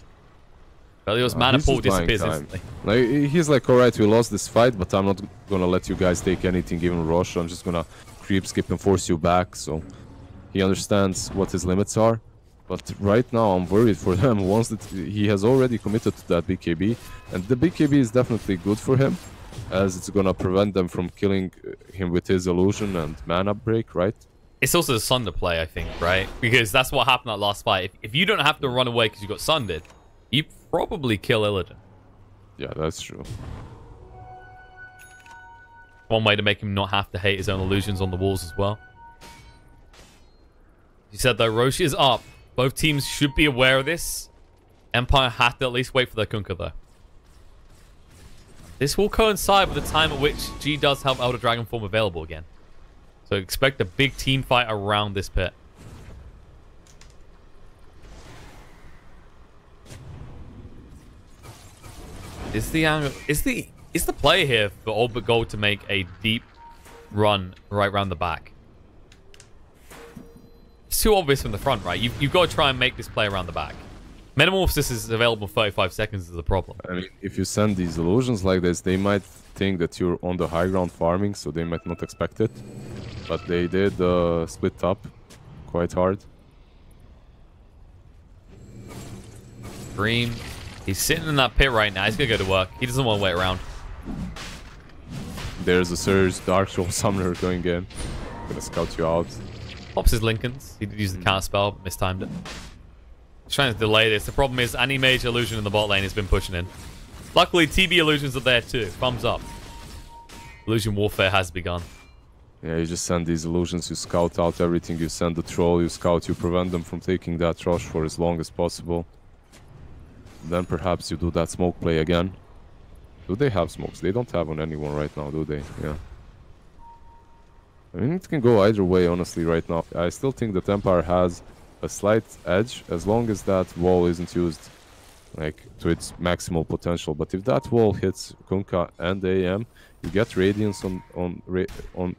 Valiant's mana pool disappears instantly. Like, he's like, alright, we lost this fight, but I'm not gonna let you guys take anything, even Rosh. I'm just gonna creep, skip, and force you back. So he understands what his limits are. But right now, I'm worried for them. Once that he has already committed to that BKB, and the BKB is definitely good for him, as it's gonna prevent them from killing him with his illusion and mana break, right? It's also the Sunder play, I think, right? Because that's what happened that last fight. If you don't have to run away because you got Sundered, you probably kill Illidan. Yeah, that's true. One way to make him not have to hate his own illusions on the walls as well. You said though, Roshi is up. Both teams should be aware of this. Empire have to at least wait for their Kunkka though. This will coincide with the time at which G does have Elder Dragon form available again. So expect a big team fight around this pit. Is the play here for All But Gold to make a deep run right around the back? It's too obvious from the front, right? You've got to try and make this play around the back. Metamorphosis is available 35 seconds is the problem. I mean, if you send these illusions like this, they might think that you're on the high ground farming, so they might not expect it. But they did split up quite hard. Dream. He's sitting in that pit right now. He's going to go to work. He doesn't want to wait around. There's a Surge Dark Soul Summoner going in. Gonna scout you out. Pops his Lincolns. He did use the counter spell, mistimed it. He's trying to delay this. The problem is any major illusion in the bot lane has been pushing in. Luckily, TB illusions are there too. Thumbs up. Illusion warfare has begun. Yeah, you just send these illusions, you scout out everything, you send the troll, you scout, you prevent them from taking that rush for as long as possible. Then perhaps you do that smoke play again. Do they have smokes? They don't have on anyone right now, do they? Yeah. I mean, it can go either way, honestly, right now. I still think that Empire has a slight edge as long as that wall isn't used like to its maximal potential. But if that wall hits Kunkka and AM, you get Radiance on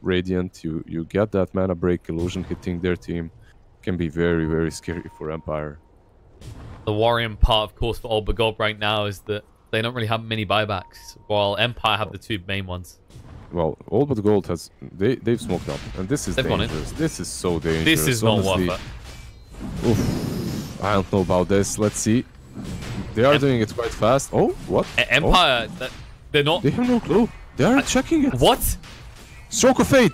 Radiant, you get that mana break illusion hitting their team. It can be very, very scary for Empire. The worrying part, of course, for All But Gold right now is that they don't really have many buybacks, while Empire have the two main ones. Well, All But Gold has... They've smoked up, and this is dangerous. This is so dangerous. This is not worth it. Oof, I don't know about this. Let's see. They are doing it quite fast. Oh, what? Empire, they're not... They have no clue. They are checking it. What? Stroke of Fate.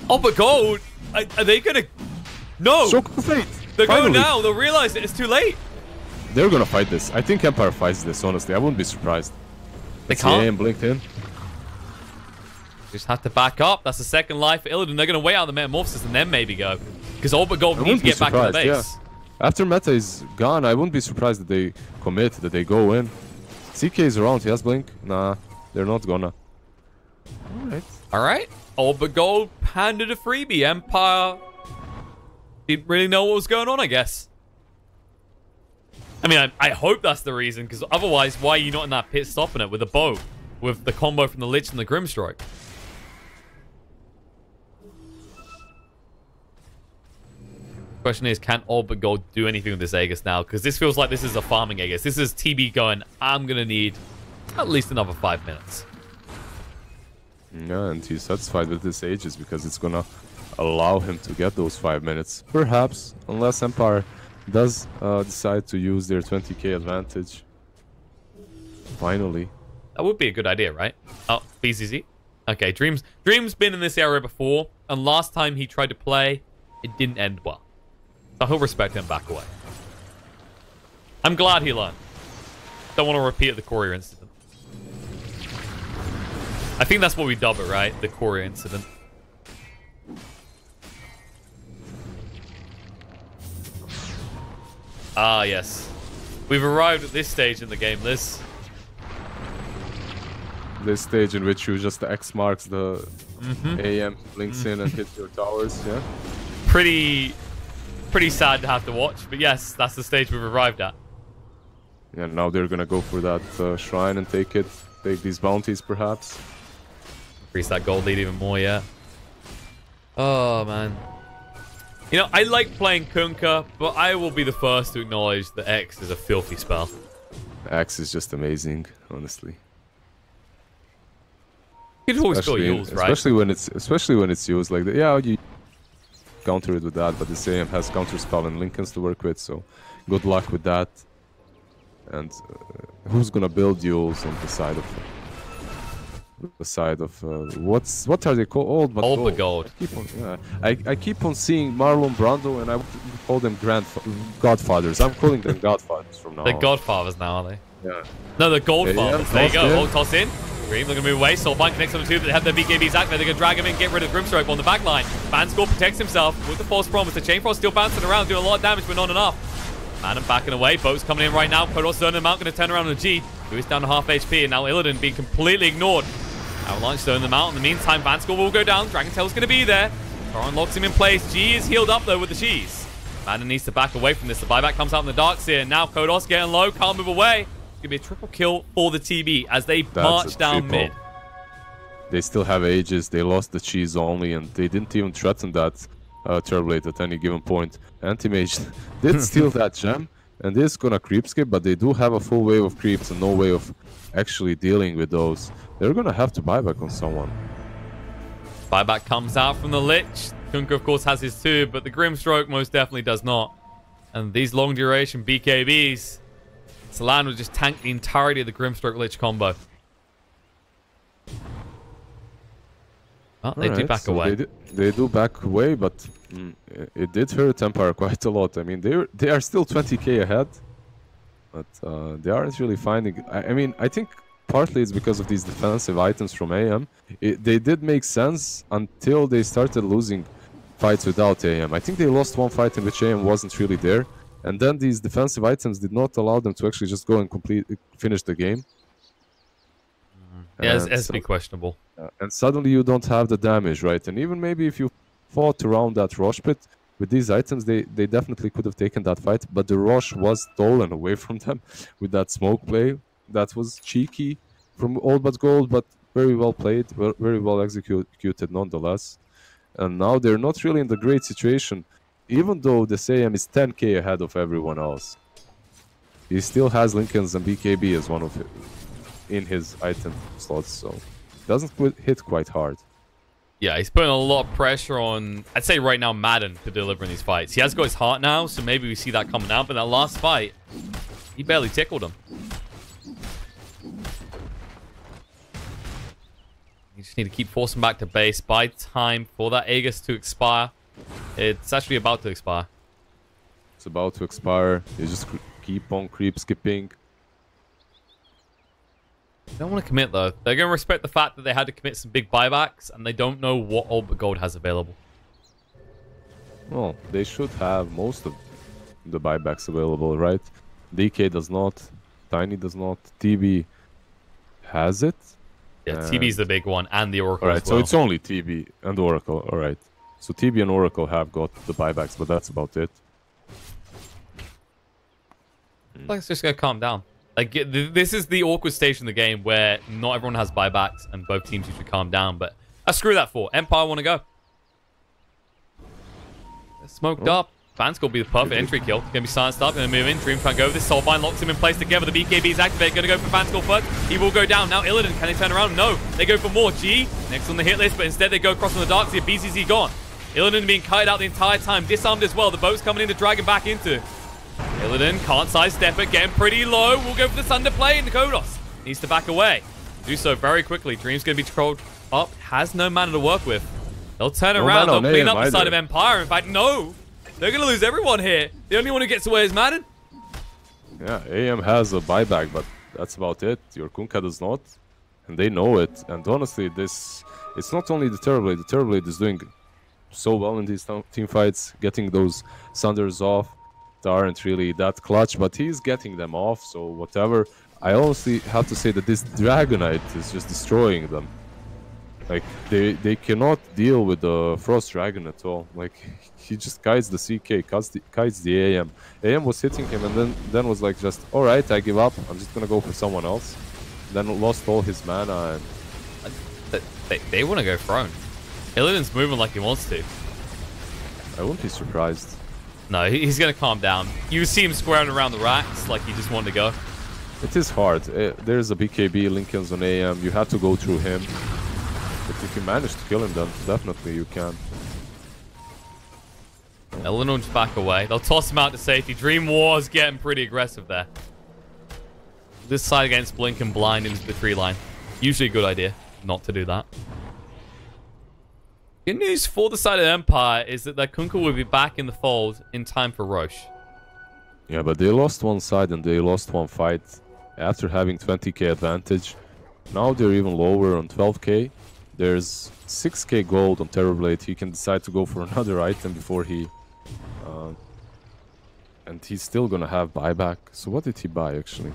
All But Gold? Are they gonna... No! Stroke of Fate. They're going now. They'll realize that it's too late. They're gonna fight this. I think Empire fights this, honestly. I wouldn't be surprised. They can't. AM blinked in. Just have to back up. That's the second life for Illidan. They're going to wait out the Metamorphosis and then maybe go. Because All But Gold need to get back to the base. Yeah. After meta is gone, I wouldn't be surprised that they commit, that they go in. CK is around. He has blink. Nah, they're not gonna. Alright. All But Gold handed a freebie. Empire didn't really know what was going on, I guess. I mean, I hope that's the reason, because otherwise, why are you not in that pit stopping it with a bow? With the combo from the Lich and the Grimstrike? Question is, can All But Gold do anything with this Aegis now? Because this feels like this is a farming Aegis. This is TB going, I'm going to need at least another 5 minutes. Yeah, and he's satisfied with this Aegis because it's going to allow him to get those 5 minutes. Perhaps, unless Empire does decide to use their 20k advantage. Finally. That would be a good idea, right? Oh, BZZ. Okay, Dream's been in this area before, and last time he tried to play, it didn't end well. So he'll respect him back away. I'm glad he learned. Don't want to repeat the courier incident. I think that's what we dub it, right? The courier incident. Ah, yes. We've arrived at this stage in the game, Liz. This stage in which you just X marks the AM, blinks in and hits your towers, yeah? Pretty sad to have to watch, but yes, that's the stage we've arrived at. Yeah, now they're gonna go for that shrine and take it. Take these bounties, perhaps. Increase that gold lead even more, yeah. Oh, man. You know, I like playing Kunkka, but I will be the first to acknowledge that X is a filthy spell. X is just amazing, honestly. You can always feel Yules, right? Especially when it's used like that. Yeah, you counter it with that, but the AM has counter spell and Lincolns to work with, so good luck with that. And who's gonna build Yules on the side of what are they called? All But Gold. I keep on seeing Marlon Brando, and I call them Godfathers. I'm calling them Godfathers from now. They're Godfathers now, are they? Yeah. No, they're Goldfathers. Yeah, there you go. Ult toss in. Dream looking to move away. Soulbind connects on the two, but they have their BKBs active. They're going to drag him in, get rid of Grimstrike on the back line. Fanscore protects himself with the false promise. The Chainfrost still bouncing around, doing a lot of damage, but not enough. Man, I'm backing away. Boat's coming in right now. Kodos turning him out, going to turn around on the G. Who is down to half HP, and now Illidan being completely ignored. Avalanche throwing them out. In the meantime, Fanscore will go down. Dragon Tail's going to be there. Thoron locks him in place. G is healed up, though, with the cheese. Madden needs to back away from this. The buyback comes out in the darks here. Now Kodos getting low. Can't move away. It's going to be a triple kill for the TB as they march down mid. They still have ages. They lost the cheese only, and they didn't even threaten that Turblade at any given point. Anti-Mage did steal that gem, and is gonna creep skip, but they do have a full wave of creeps and no way of actually dealing with those. They're gonna have to buyback on someone. Buyback comes out from the Lich. Kunkka, of course, has his too, but the Grimstroke most definitely does not. And these long duration BKBs, StarLadder will just tank the entirety of the Grimstroke Lich combo. Oh, they do back away. They do back away, but it did hurt Empire quite a lot. I mean, they are still 20k ahead, but they aren't really finding. I mean, I think partly it's because of these defensive items from AM. They did make sense until they started losing fights without AM. I think they lost one fight in which AM wasn't really there, and then these defensive items did not allow them to actually just go and finish the game. Yeah, it's been questionable. And suddenly you don't have the damage, right? And even maybe if you fought around that Rosh pit with these items, they definitely could have taken that fight. But the Rosh was stolen away from them with that smoke play. That was cheeky from Old But Gold, but very well played, very well executed nonetheless. And now they're not really in the great situation, even though the AM is 10k ahead of everyone else. He still has Lincolns and BKB as one of it in his item slots, so doesn't hit quite hard. Yeah, he's putting a lot of pressure on, I'd say right now, Madden to deliver in these fights. He has got his heart now, so maybe we see that coming out, but that last fight, he barely tickled him. You just need to keep forcing back to base. Buy time for that Aegis to expire. It's actually about to expire. It's about to expire. You just keep on creep skipping. They don't want to commit, though. They're going to respect the fact that they had to commit some big buybacks, and they don't know what Old But Gold has available. Well, they should have most of the buybacks available, right? DK does not. Tiny does not. TB has it. Yeah, TB's the big one, and the Oracle Alright, as well. so it's only TB and Oracle. Alright. So TB and Oracle have got the buybacks, but that's about it. Let's just go calm down. Like, this is the awkward stage in the game where not everyone has buybacks and both teams usually calm down, but screw that for. Empire want to go. They're smoked up. Van's going to be the perfect entry kill. Going to be silenced up. Going to move in. Dream can't go with this. Soulbind locks him in place together. The BKB is activated. Going to go for Van's first. He will go down. Now Illidan, can they turn around? No. They go for more. G next on the hit list, but instead they go across on the dark. See BCZ gone. Illidan being kited out the entire time. Disarmed as well. The boat's coming in to drag him back into. Illidan can't sidestep it, getting pretty low. We'll go for the Thunder play, and the Kodos needs to back away. Do so very quickly. Dream's going to be controlled up. Has no mana to work with. They'll turn around. They'll clean up the side of Empire. In fact, no. They're going to lose everyone here. The only one who gets away is Madden. Yeah, AM has a buyback, but that's about it. Your Kunkka does not. And they know it. And honestly, it's not only the Terrorblade. The Terrorblade is doing so well in these team fights, getting those Sunders off. Aren't really that clutch, but he's getting them off, so whatever. I honestly have to say that this Dragonite is just destroying them. Like, they cannot deal with the Frost Dragon at all. Like, he just kites the CK, kites the AM. AM was hitting him and then was like, just, alright, I give up, I'm just gonna go for someone else. Then lost all his mana and... They want to go throne. Illidan's moving like he wants to. I wouldn't be surprised. No, he's going to calm down. You see him squaring around the racks like he just wanted to go. It is hard. There's a BKB, Lincoln's on AM. You have to go through him. But if you manage to kill him, then definitely you can. Illidan just back away. They'll toss him out to safety. Dream War's getting pretty aggressive there. This side against Blink and Blind into the tree line. Usually a good idea not to do that. Good news for the side of Empire is that their Kunkka will be back in the fold in time for Roche. Yeah, but they lost one side and they lost one fight after having 20k advantage. Now they're even lower on 12k. There's 6k gold on Terrorblade. He can decide to go for another item before he... and he's still gonna have buyback. So what did he buy actually?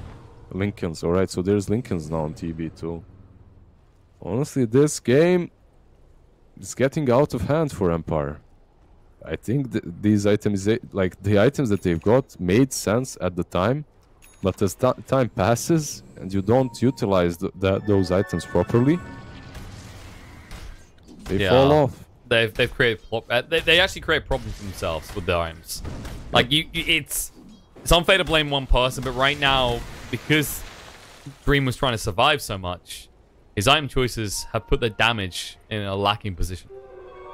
Lincolns. Alright, so there's Lincolns now on TB too. Honestly, this game... it's getting out of hand for Empire. I think these items, like the items that they've got, made sense at the time, but as time passes and you don't utilize those items properly, they fall off. They've created they actually create problems for themselves with their items. Like it's unfair to blame one person, but right now, because Dream was trying to survive so much, his item choices have put the damage in a lacking position.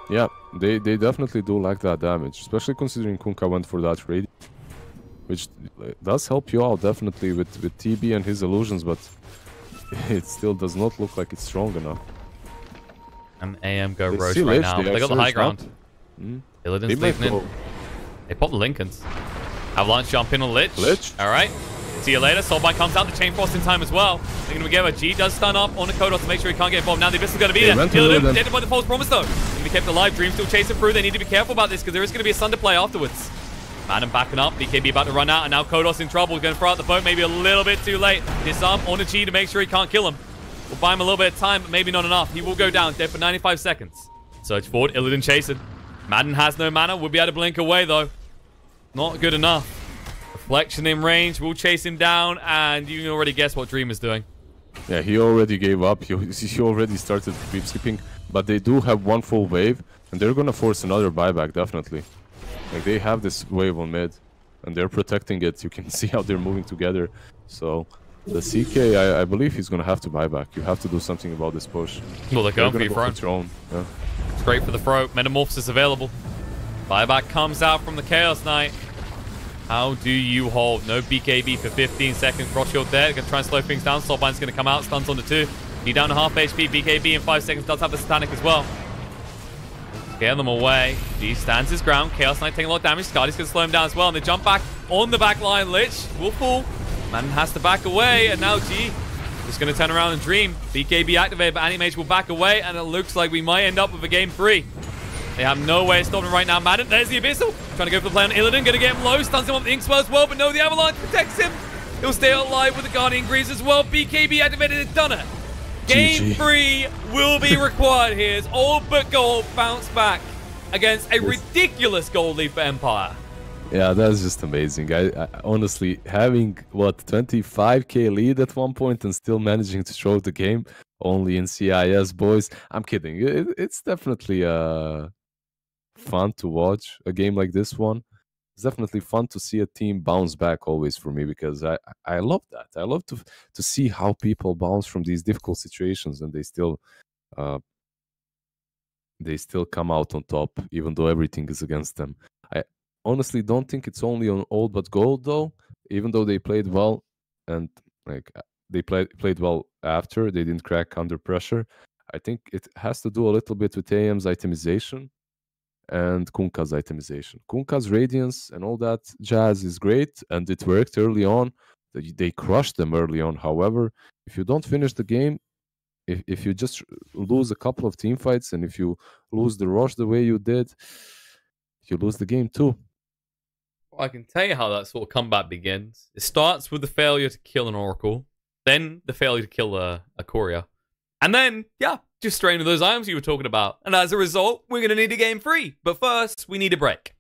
Yeah, they definitely do lack that damage, especially considering Kunkka went for that raid, which does help you out definitely with TB and his illusions, but it still does not look like it's strong enough. And AM go Roche right now. They got the high ground. Illidan's leaving in. They pop the Lincolns. Avalanche jump in on Lich. All right. See you later. Soulbind comes out. The Chain Frost in time as well. They're going to give a G does stun up on the Kodos to make sure he can't get involved. Now the Abyss is going to be there. Illidan dead by the false promise though. Going to be kept alive. Dream still chasing through. They need to be careful about this because there is going to be a Sunder play afterwards. Madden backing up. BKB about to run out. And now Kodos in trouble. Going to throw out the boat maybe a little bit too late. Disarm on a G to make sure he can't kill him. We'll buy him a little bit of time, but maybe not enough. He will go down, dead for 95 seconds. Search forward, Illidan chasing. Madden has no mana. We'll be able to blink away, though. Not good enough. Reflection in range. We'll chase him down, and you can already guess what Dream is doing. Yeah, he already gave up. He already started creep skipping, but they do have one full wave, and they're going to force another buyback, definitely. Like, they have this wave on mid, and they're protecting it. You can see how they're moving together. So... the CK, I believe he's going to have to buy back. You have to do something about this push. Well, they're going for your throne. Yeah. It's great for the throw. Metamorphosis available. Buyback comes out from the Chaos Knight. How do you hold? No BKB for 15 seconds. Cross shield there. Going to try and slow things down. Soulbind's going to come out. Stuns on the 2. He down to half HP. BKB in 5 seconds. Does have the Satanic as well. Scare them away. G stands his ground. Chaos Knight taking a lot of damage. Scardy's going to slow him down as well. And they jump back on the back line. Lich will fall. Man has to back away, and now G is going to turn around and Dream. BKB activated, but Animage will back away, and it looks like we might end up with a game 3. They have no way of stopping right now. Madden, there's the Abyssal. Trying to go for the play on Illidan, going to get him low. Stuns him on the Inkswell as well, but no, the Avalanche protects him. He'll stay alive with the Guardian Greaves as well. BKB activated, it's done it. Game 3 will be required here. It's all but gold bounce back against a ridiculous gold lead for Empire. Yeah, that's just amazing. I honestly, having, what, 25k lead at one point and still managing to throw the game only in CIS, boys. I'm kidding. It's definitely fun to watch a game like this one. It's definitely fun to see a team bounce back always for me, because I love that. I love to see how people bounce from these difficult situations and they still come out on top, even though everything is against them. I honestly don't think it's only on old but gold though, even though they played well and like they played well after they didn't crack under pressure. I think it has to do a little bit with AM's itemization and Kunkka's itemization. Kunkka's Radiance and all that jazz is great, and it worked early on. They crushed them early on. However, if you don't finish the game, if you just lose a couple of team fights, and if you lose the rush the way you did, you lose the game too. I can tell you how that sort of comeback begins. It starts with the failure to kill an Oracle, then the failure to kill a Courier, and then, yeah, just straight into those items you were talking about. And as a result, we're going to need a game 3. But first, we need a break.